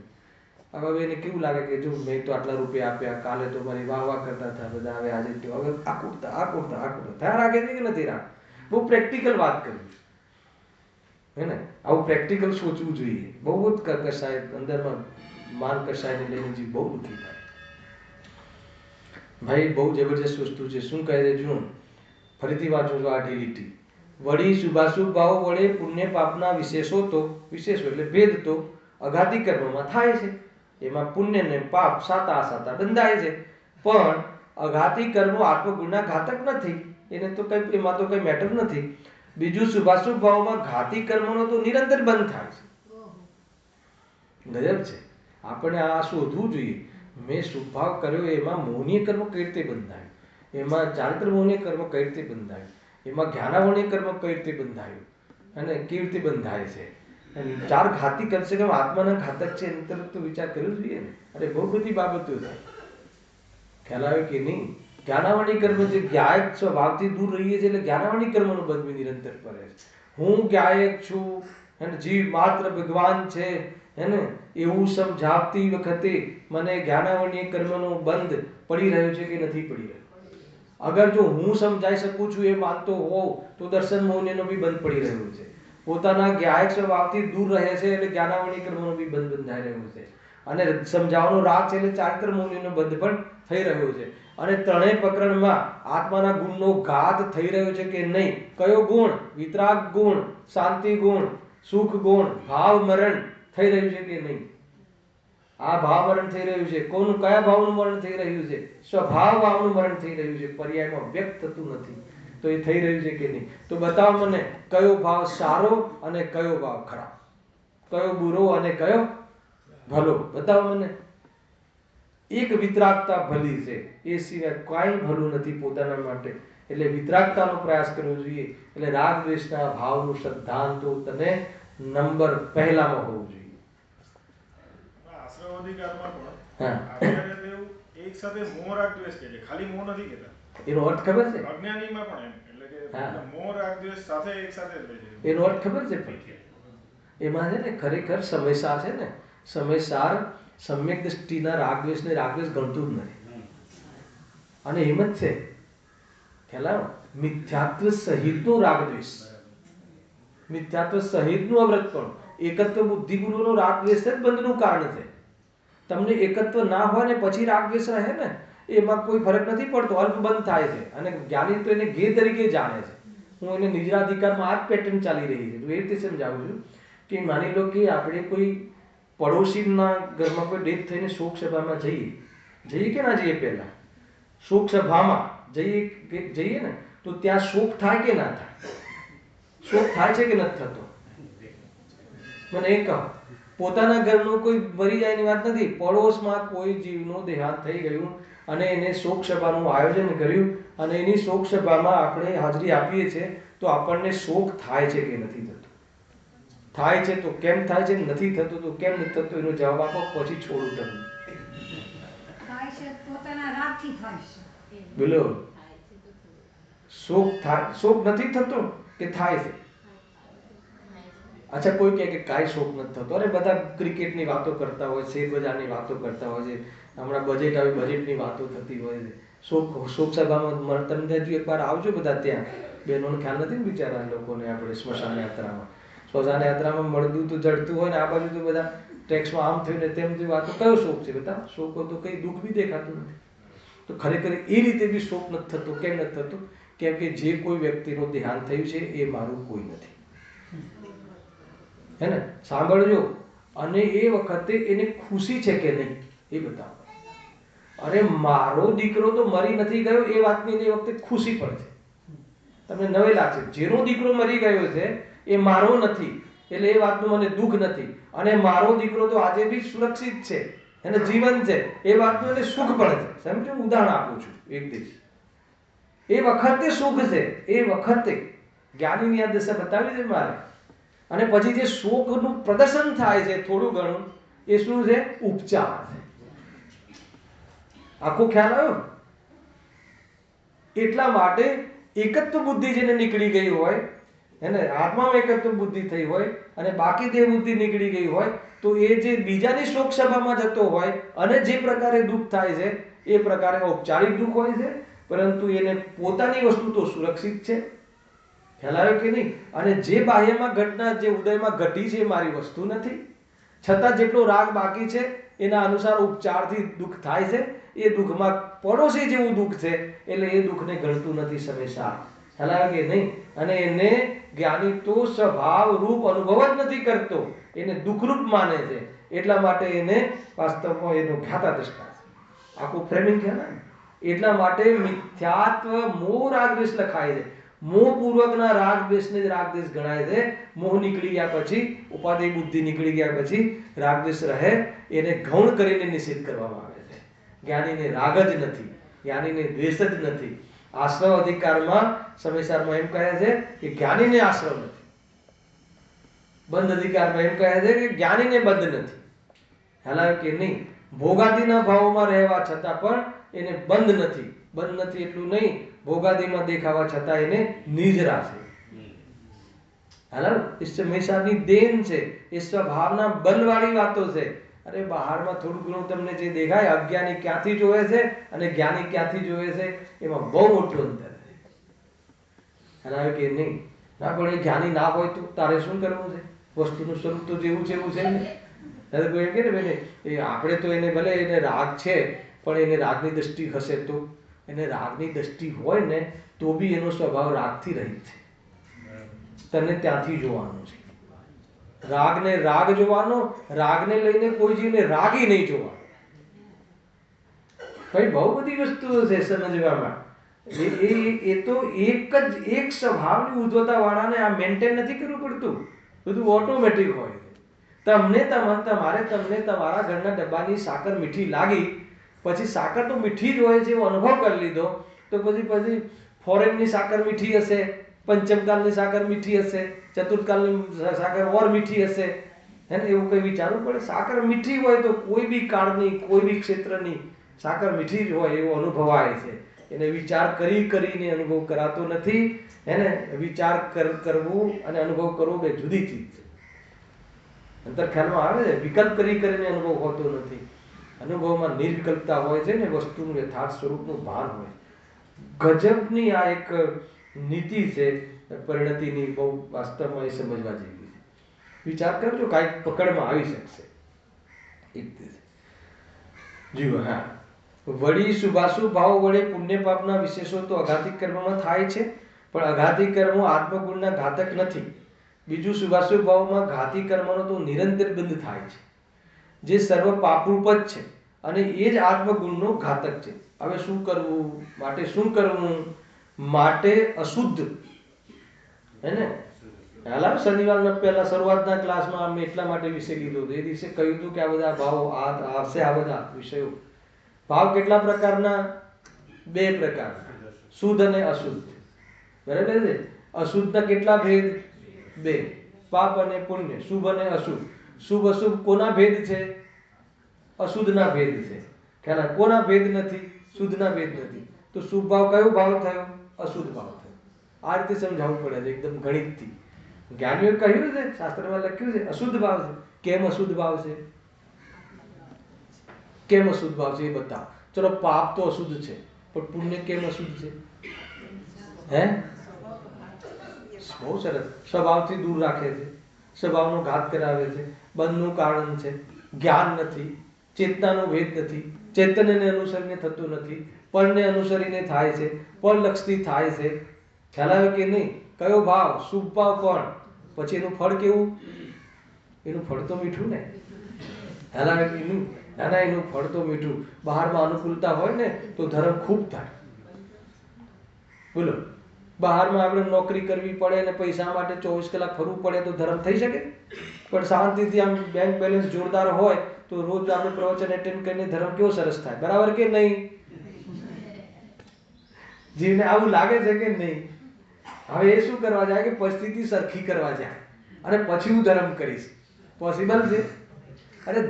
હવે એને કેવું લાગે કે જો મેં તો આટલા રૂપિયા આપ્યા, કાલે તો મારી વાહ વાહ કરતા હતા બધા, હવે આજે તો હવે આ કુર્તા થયા રાખે છે કે નથી રાખ? બહુ પ્રેક્ટિકલ વાત કરું છું, હે ને? આવું પ્રેક્ટિકલ સોચવું જોઈએ. બહુ જ કસાય અંદરમાં માન કસાયને લઈને જીવ બહુ દુઃખી થાય. ભાઈ બહુ જબરજસ્ત વસ્તુ છે. શું કહે છે જુઓ, ફરીથી વાંચું છું આ ડીલીટી. વળી શુભાશુભ ભાવો વડે પુણ્ય પાપના વિશેષો એટલે ભેદ તો અઘાતી કર્મમાં થાય છે. એમાં પુણ્ય ને પાપ સાતા બંધાય છે. પણ અઘાતી કર્મો આત્મગુણના ઘાતક નથી. એને તો કઈ એમાં તો કઈ મેટર નથી. બીજું શુભાશુભ ભાવમાં ઘાતી કર્મનો તો નિરંતર બંધ થાય છે. ગજબ છે. આપણે આ શોધવું જોઈએ. મેં શુભ ભાવ કર્યો એમાં મોહનીય કર્મ કઈ રીતે બંધાય, એમાં ચારિત્ર મોહનીય કર્મ કઈ રીતે બંધાય, એમાં જ્ઞાનાવરણીય કર્મ કઈ રીતે બંધાયું અને કેવી રીતે બંધાય છે. ચાર ઘાતી કમસે કમ આત્માના ઘાતક છે એની તરફ તો વિચાર કરવો જોઈએ ને. અરે બહુ બધી બાબતો છે. ખ્યાલ આવે કે નહીં? જ્ઞાનાવરણીય કર્મ જે જ્ઞાયક સ્વભાવથી દૂર રહીએ છીએ એટલે જ્ઞાનાવરણીય કર્મનો બંધ નિરંતર કરે છે. હું જ્ઞાયક છું અને જીવ માત્ર ભગવાન છે એને એવું સમજાવતી વખતે મને જ્ઞાનાવરણીય કર્મનો બંધ પડી રહ્યો છે કે નથી પડી રહ્યો? અગર જો હું સમજાઈ શકું છું એ માનતો હોઉં તો દર્શન મોહનીયનો બી બંધ પડી રહ્યો છે. પોતાના જ્ઞાયક સ્વભાવથી દૂર રહે છે એટલે જ્ઞાનાવરણીય કર્મનો બી બંધ બંધાઈ રહ્યો છે. અને સમજાવવાનો રાગ છે એટલે ચારિત્ર મોહનીયનો બંધ પણ થઈ રહ્યો છે. અને ત્રણેય પ્રકરણમાં આત્માના ગુણનો ઘાત થઈ રહ્યો છે કે નહીં? કયો ગુણ? વિતરાગ ગુણ, શાંતિ ગુણ, સુખ ગુણ, ભાવ મરણ થઈ રહ્યું છે કે નહીં? આ ભાવ મરણ થઈ રહ્યું છે. કોનું કયા ભાવનું મરણ થઈ રહ્યું છે? સ્વભાવ ભાવનું મરણ થઈ રહ્યું છે. પર્યાયમાં વ્યક્ત થતું નથી. તો એ થઈ રહ્યું છે કે નહીં? તો બતાવો મને કયો ભાવ સારો અને કયો ભાવ ખરાબ, કયો બુરો અને કયો ભલો, બતાવો મને. એક વિતરાગતા ભલી છે, એ સિવાય કાંઈ ભલું નથી પોતાના માટે. એટલે વિતરાગતાનો પ્રયાસ કરવો જોઈએ. એટલે રાગ દ્વેષના ભાવનું શ્રદ્ધાંત તો તને નંબર પહેલામાં હોવું જોઈએ. આશ્રવાધિકારમાં પણ આચાર્ય દેવ એક સાથે મોહ રાગ દ્વેષ કહે છે, ખાલી મોહ નથી કહેતા. એનો અર્થ ખબર છે? અજ્ઞાનીમાં પણ એમ, એટલે કે મોહ રાગ દ્વેષ સાથે એક સાથે જ રહે છે. એનો અર્થ ખબર છે? એમાં છે ને ખરેખર સમયસાર છે ને, સમયસાર સમ્યક દ્રષ્ટિના રાગદ્વેષને રાગદ્વેષ ગણતું જ નથી. અને એમ જ છે ખ્યાલ મિથ્યાત્વ સહિતનો રાગદ્વેષ, મિથ્યાત્વ સહિતનું અવ્રતપણ, એકત્વ બુદ્ધિપૂર્વકનો રાગદ્વેષ જ બંધનું કારણ છે. તમને એકત્વ ના હોય ને પછી રાગદ્વેષ રહે ને, એમાં કોઈ ફરક નથી પડતો, અલ્પ બંધ થાય છે. અને જ્ઞાની તો એને ગે તરીકે જાણે છે. હું એને નિજરાધિકારમાં આ જ પેટર્ન ચાલી રહી છે. તો એ રીતે સમજાવું છું કે માની લો કે આપણે કોઈ પડોશીના ઘરમાં કોઈ ડેથ થઈને શોક સભામાં જઈએ કે ના જઈએ? પહેલા શોક સભામાં જઈએ ને તો ત્યાં શોક થાય કે ના થાય? શોક થાય છે કે નથી થતો? મને એ કહો. પોતાના ઘરનો કોઈ મરી જાયની વાત નથી, પડોશમાં કોઈ જીવનું દેહાંત થઈ ગયું અને એને શોક સભાનું આયોજન કર્યું અને એની શોક સભામાં આપણે હાજરી આપીએ છીએ તો આપણને શોક થાય છે કે નથી થતો? થાય છે તો કેમ થાય છે, નથી થતું તો કેમ નથી થતું, એનો જવાબ આપો, પછી છોડું તમને. થાય છે પોતાના રાગથી થાય છે. બોલો, શોક થાય, શોક નથી થતો કે થાય છે? અચ્છા, કોઈ કહે કે કાંઈ શોક નથી થતો. અરે બધા ક્રિકેટની વાતો કરતા હોય, શેર બજારની વાતો કરતા હોય છે, હમણાં બજેટ આવી, બજેટની વાતો થતી હોય છે. શોક સભામાં તમે એકવાર આવજો બધા ત્યાં. બહેનોને ખ્યાલ નથી ને બિચારા લોકોને, આપણે સ્મશાન યાત્રામાં, સ્મશાન યાત્રામાં મળતું તો જડતું હોય ને, આ બાજુ તો બધા ટેક્સમાં આમ થયું ને તેમ થયું. વાતો કયો શોક છે બધા? શોક તો કંઈ દુઃખ બી દેખાતું નથી. તો ખરેખર એ રીતે બી શોક નથી થતો. કેમ નથી થતો? કેમ કે જે કોઈ વ્યક્તિનું દેહાંત થયું છે એ મારું કોઈ નથી. હે ને? સાંભળજો. અને એ વખતે એને ખુશી છે કે નહીં એ બતાવો. અરે મારો દીકરો તો મરી નથી ગયો એ વાતની એ વખતે ખુશી પડે છે. તમને નવાઈ લાગશે, જેનો દીકરો મરી ગયો છે એ મારો નથી એટલે એ વાતનું મને દુઃખ નથી, અને મારો દીકરો તો આજે બી સુરક્ષિત છે, એને જીવન છે, એ વાતનું એને સુખ પડે છે. સમજો, ઉદાહરણ આપું છું. એક દિવસ એ વખતે સુખ છે, એ વખતે જ્ઞાનીની આ દશા બતાવી છે મારે. અને પછી જે શોકનું પ્રદર્શન થાય છે થોડું ઘણું, એ શું છે? ઉપચાર છે. આખો ખ્યાલ આવ્યો? એટલા માટે એકત્વ બુદ્ધિ જેને નીકળી ગઈ હોય, એને આત્મામાં એકત્વ બુદ્ધિ થઈ હોય અને બાકી દેહ બુદ્ધિ નીકળી ગઈ હોય, તો એ જે બીજાની શોક સભામાં જતો હોય અને જે પ્રકારે દુઃખ થાય છે એ પ્રકારે ઔપચારિક દુઃખ હોય છે, પરંતુ એને પોતાની વસ્તુ તો સુરક્ષિત છે. ખ્યાલ આવ્યો કે નહીં? અને જે બાહ્યમાં ઘટના, જે ઉદયમાં ઘટી છે એ મારી વસ્તુ નથી, છતાં જેટલો રાગ બાકી છે એના અનુસાર ઉપચારથી દુઃખ થાય છે. એ દુઃખમાં પડોશી જેવું દુઃખ છે એટલે એ દુઃખને ગણતું નથી સમયસાર. ખ્યાલ આવ્યો કે નહીં? અને એને જ્ઞાની તો સ્વભાવ રૂપ અનુભવ જ નથી કરતો, એને દુઃખરૂપ માને છે. એટલા માટે એને વાસ્તવમાં એનો ખ્યાતા દ્રષ્ટા છે. આખું ફ્રેમિંગ છે ને. એટલા માટે મિથ્યાત્વ મોહ રાગદ્વેષ લખાય છે. મોહપૂર્વકના રાગદ્વેષને જ રાગદ્વેષ ગણાય છે. મોહ નીકળી ગયા પછી, ઉપાધિ બુદ્ધિ નીકળી ગયા પછી રાગદ્વેષ રહે, એને ગૌણ કરીને નિષેધ કરવામાં આવે છે. જ્ઞાનીને રાગ જ નથી, જ્ઞાનીને દ્વેષ જ નથી. આશ્રવ અધિકારમાં સમયસારમાં એમ કહે છે કે જ્ઞાનીને આશ્રવ નથી. બંધ અધિકારમાં એમ કહે છે કે જ્ઞાનીને બંધ નથી. હાલાકી કે નહીં, ભોગાદિના ભાવોમાં રહેવા છતાં પણ એને બંધ નથી. બંધ નથી એટલું નહીં, ભોગાદિમાં દેખાવા છતાં એને નિજરા છે. હાલો, એ સમયસારની દેન છે, એ સ્વભાવના બલવાળી વાતો છે. અરે બહારમાં થોડું ઘણું તમને જે દેખાય, અજ્ઞાની ક્યાંથી જોવે છે અને જ્ઞાની ક્યાંથી જોવે છે, એમાં બહુ મોટું અંતર છે. હાલ કે નહીં? ના, પણ એ જ્ઞાની ના હોય તો તારે શું કરવું છે? વસ્તુનું સ્વરૂપ તો જેવું છે એવું છે ને. કોઈ એમ કે ને ભાઈ, એ આપણે તો એને ભલે એને રાગ છે, પણ એને રાગની દ્રષ્ટિ હશે તો, એને રાગની દ્રષ્ટિ હોય ને તો બી એનો સ્વભાવ રાગથી રહિત છે. તને ત્યાંથી જોવાનું છે. રાગને રાગ જોવાનો, રાગને લઈને કોઈ જીવને રાગી નહીં જોવાનો. ભાઈ બહુ બધી વસ્તુઓ છે સમજવામાં. એ તો એક સ્વભાવની ઉદ્ધવતા વાળાને આ મેન્ટેન નથી કરવું પડતું, બધું ઓટોમેટિક હોય. તમને તમારા ઘરના ડબ્બાની સાકર મીઠી લાગી, પછી સાકર તો મીઠી જ હોય છે એવો અનુભવ કરી લીધો, તો પછી ફોરેનની સાકર મીઠી હશે, પંચમકાલની સાકર મીઠી હશે, ચતુર્થકાલની સાકર ઓર મીઠી હશે, હે ને? એવું કઈ વિચારવું પડે? સાકર મીઠી હોય તો કોઈ બી કાળની, કોઈ બી ક્ષેત્રની સાકર મીઠી જ હોય એવો અનુભવાય છે. એને વિચાર કરીને અનુભવ કરાતો નથી. હે ને? વિચાર કરવું અને અનુભવ કરવો બે જુદી ચીજ છે. અંતર ખ્યાલમાં આવે છે. વિકલ્પ કરીને અનુભવ હોતો નથી. અનુભવમાં નિર્વિકલ્પતા હોય છે ને, વસ્તુનું યથાર્થ સ્વરૂપનું ભાન હોય. ગજબની આ એક નીતિ છે પરિણતિની, બહુ વાસ્તવમાં એ સમજવા જેવી છે. વિચાર કરજો, કાંઈક પકડમાં આવી શકશે. જીવો. હા, વળી શુભાશુભ ભાવ વડે પુણ્ય પાપના વિશેષો તો અઘાતિક કર્મમાં થાય છે, પણ અઘાતિક કર્મો આત્મગુણના ઘાતક નથી. બીજું, શુભાશુભ ભાવમાં ઘાતી કર્મનો તો નિરંતર બંધ થાય છે, જે સર્વ પાપરૂપ જ છે અને એ જ આત્મગુણનો ઘાતક છે. હવે શું કરવું? માટે શું કરવું? માટે અશુદ્ધ, હે ને? હાલ શનિવારના પહેલા શરૂઆતના ક્લાસમાં અમે એટલા માટે વિષય લીધો હતો. એ દિવસે કહ્યું હતું કે આ બધા ભાવ આવશે, આ બધા વિષયો. ભાવ કેટલા પ્રકારના? બે પ્રકારના, શુદ્ધ અને અશુદ્ધ. બરાબર છે? અશુદ્ધના કેટલા ભેદ? બે. પાપ અને પુણ્ય, શુભ અને અશુભ. શુભ અશુભ કોના ભેદ છે? અશુદ્ધના ભેદ છે. ખ્યાલ? કોના ભેદ નથી? શુદ્ધના ભેદ નથી. તો શુભ ભાવ કયો ભાવ થયો? અશુદ્ધ ભાવ થયો. આ રીતે સમજાવવું પડે છે એકદમ ગણિતથી. જ્ઞાનીઓએ કહ્યું છે, શાસ્ત્રમાં લખ્યું છે અશુદ્ધ ભાવ છે. કેમ અશુદ્ધ ભાવ છે? કેમ અશુદ્ધ ભાવ છે એ બતાવો. ચલો, પાપ તો અશુદ્ધ છે, પણ પુણ્ય કેમ અશુદ્ધ છે? હે? બહુ સરસ. સ્વભાવથી દૂર રાખે છે, સ્વભાવનો ઘાત કરાવે છે, બંધનું કારણ છે, જ્ઞાન નથી, ચેતનાનો ભેદ નથી, ચૈતન્યને અનુસરીને થતું નથી, પળને અનુસરીને થાય છે, પળ લક્ષથી થાય છે. ખ્યાલ આવે કે નહીં? કયો ભાવ? શુભ ભાવ. પણ પછી એનું ફળ કેવું? એનું ફળ તો મીઠું ને. ખ્યાલ આવે કે નહીં? નાના, એનું ફળ તો મીઠું. બહારમાં અનુકૂળતા હોય ને તો ધર્મ ખૂબ થાય. બોલો, બહારમાં આપણે નોકરી કરવી પડે અને પૈસા માટે 24 કલાક ફરવું પડે તો ધર્મ થઈ શકે? પણ શાંતિથી આમ બેંક બેલેન્સ જોરદાર હોય તો રોજ આપણે પ્રવચન એટેન્ડ કરીને ધર્મ કેવો સરસ થાય. બરાબર કે નહીં? જીવને આવું લાગે છે કે નહીં? હવે એ શું કરવા જાય કે પરિસ્થિતિ સરખી કરવા જાય અને પછી હું ધર્મ કરીશ. પોસિબલ છે? અરે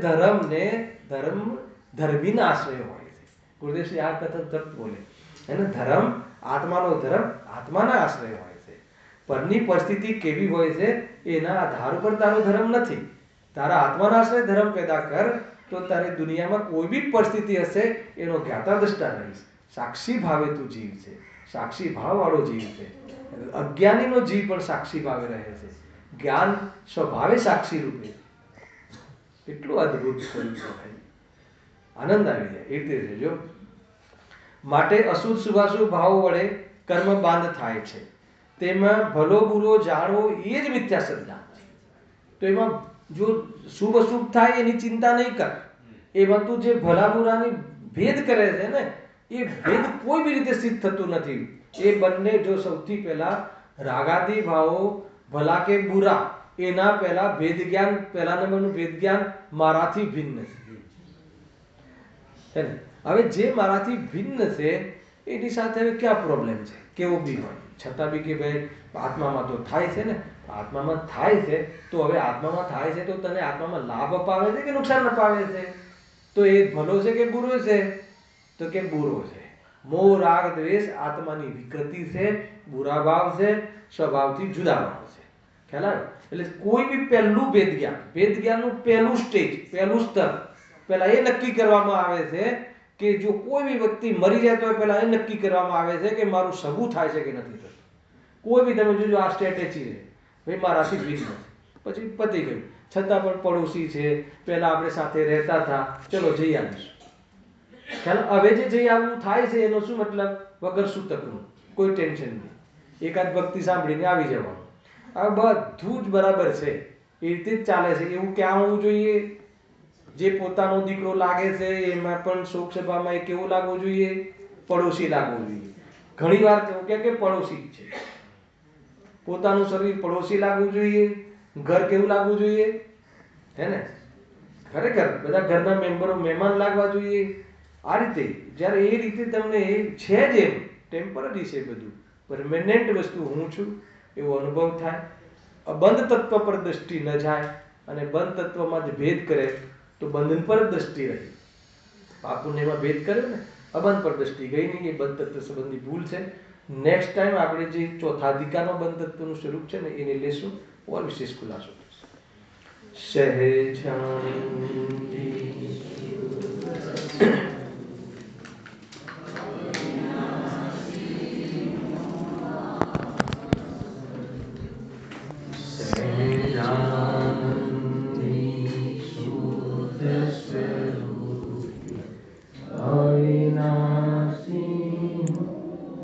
ધર્મીના આશ્રય હોય છે. ગુરુદેવશ્રી આ કથન તરત બોલે. એને ધર્મ, આત્માનો ધર્મ આત્માના આશ્રય હોય છે. પરની પરિસ્થિતિ કેવી હોય છે એના આધાર ઉપર તારો ધર્મ નથી. તારા આત્માના આશ્રય ધર્મ પેદા કર તો તારી દુનિયામાં કોઈ બી પરિસ્થિતિ હશે એનો જ્ઞાતા દ્રષ્ટા રહીશ. સાક્ષી ભાવે તું જીવ છે, સાક્ષી ભાવ વાળો જીવ છે. અજ્ઞાનીનો જીવ પણ સાક્ષી ભાવે રહે છે. જ્ઞાન સ્વભાવે સાક્ષી રૂપે. કેટલું અદ્ભુત સ્વરૂપ છે. આનંદ આવી જાય એ રીતે છે. જો માટે અશુદ્ધ શુભાશુભ ભાવ વડે કર્મ બાંધ થાય છે. તેમાં ભલો બુરો જાણવો એ જ મિથ્યા સિદ્ધાંત છે. તો એમાં જો શુભ અશુભ થાય એની ચિંતા નહીં કર. એમાં તું જે ભલા બુરાની ભેદ કરે છે ને એ ભેદ કોઈ બી રીતે સિદ્ધ થતું નથી. એ બંને જો સૌથી પહેલા રાગાદી ભાવો ભલા કે બુરા એના પહેલા ભેદ જ્ઞાન, પહેલા નંબરનું ભેદ જ્ઞાન મારાથી ભિન્ન છે. હવે જે મારાથી ભિન્ન છે એની સાથે હવે ક્યાં પ્રોબ્લેમ છે? કેવો બી હોય છતાં બી કે ભાઈ આત્મામાં તો થાય છે ને, આત્મામાં થાય છે તો હવે આત્મામાં થાય છે તો તને આત્મામાં લાભ અપાવે છે કે નુકસાન અપાવે છે? તો એ ભલો છે કે બુરો છે? તો કે બુરો છે. મોહ રાગ દ્વેષ આત્માની વિકૃતિ છે, બુરા ભાવ છે, સ્વભાવથી જુદા ભાવ છે. ખ્યાલ આવે? એટલે કોઈ બી પહેલું ભેદ જ્ઞાનનું પહેલું સ્ટેજ, પહેલું સ્તર પહેલા એ નક્કી કરવામાં આવે છે કે જો કોઈ બી વ્યક્તિ મરી જાય તો પહેલા એ નક્કી કરવામાં આવે છે કે મારું સગું થાય છે કે નથી થતું. કોઈ બી તમે જોજો આ સ્ટ્રેટેજી છે, ભાઈ મારાથી ભિન્ન છે, પછી પતી ગયું. છતાં પણ પડોશી છે, પહેલા આપણે સાથે રહેતા હતા, ચલો જઈ આવીશું. ખ્યાલ? હવે જે જઈ આવવું થાય છે એનો શું મતલબ? વગર સૂતકનું, કોઈ ટેન્શન નહીં. એકાદ ભક્તિ સાંભળીને આવી જવાનું. આ બધું જ બરાબર છે, એ રીતે જ ચાલે છે. એવું ક્યાં હોવું જોઈએ? જે પોતાનો દીકરો લાગે છે એમાં પણ શોક સભામાં કેવું લાગવું જોઈએ? પડોશી લાગવું જોઈએ. ઘણી વાર કેવું કે પડોશી જ છે. પોતાનું શરીર પડોશી લાગવું જોઈએ. ઘર કેવું લાગવું જોઈએ? હે ને? ખરેખર બધા ઘરના મેમ્બરો મહેમાન લાગવા જોઈએ. આ રીતે જ્યારે એ રીતે તમને એ છે જ એમ ટેમ્પરરી છે, બધું પરમેનન્ટ વસ્તુ હું છું એવો અનુભવ થાય. બંધ તત્વ પર દ્રષ્ટિ ન જાય અને બંધ તત્વમાં જ ભેદ કરે તો બંધન પર જ દ્રષ્ટિ રહી. પાપુને એમાં ભેદ કર્યો ને, અબંધ પર દ્રષ્ટિ ગઈ નહીં. એ બંધ તત્વ સંબંધી ભૂલ છે. નેક્સ્ટ ટાઈમ આપણે જે ચોથા અધિકારનો બંધ તત્વનું સ્વરૂપ છે ને એને લેશું, ઓર વિશેષ ખુલાસો થશે. સહેજાનંદી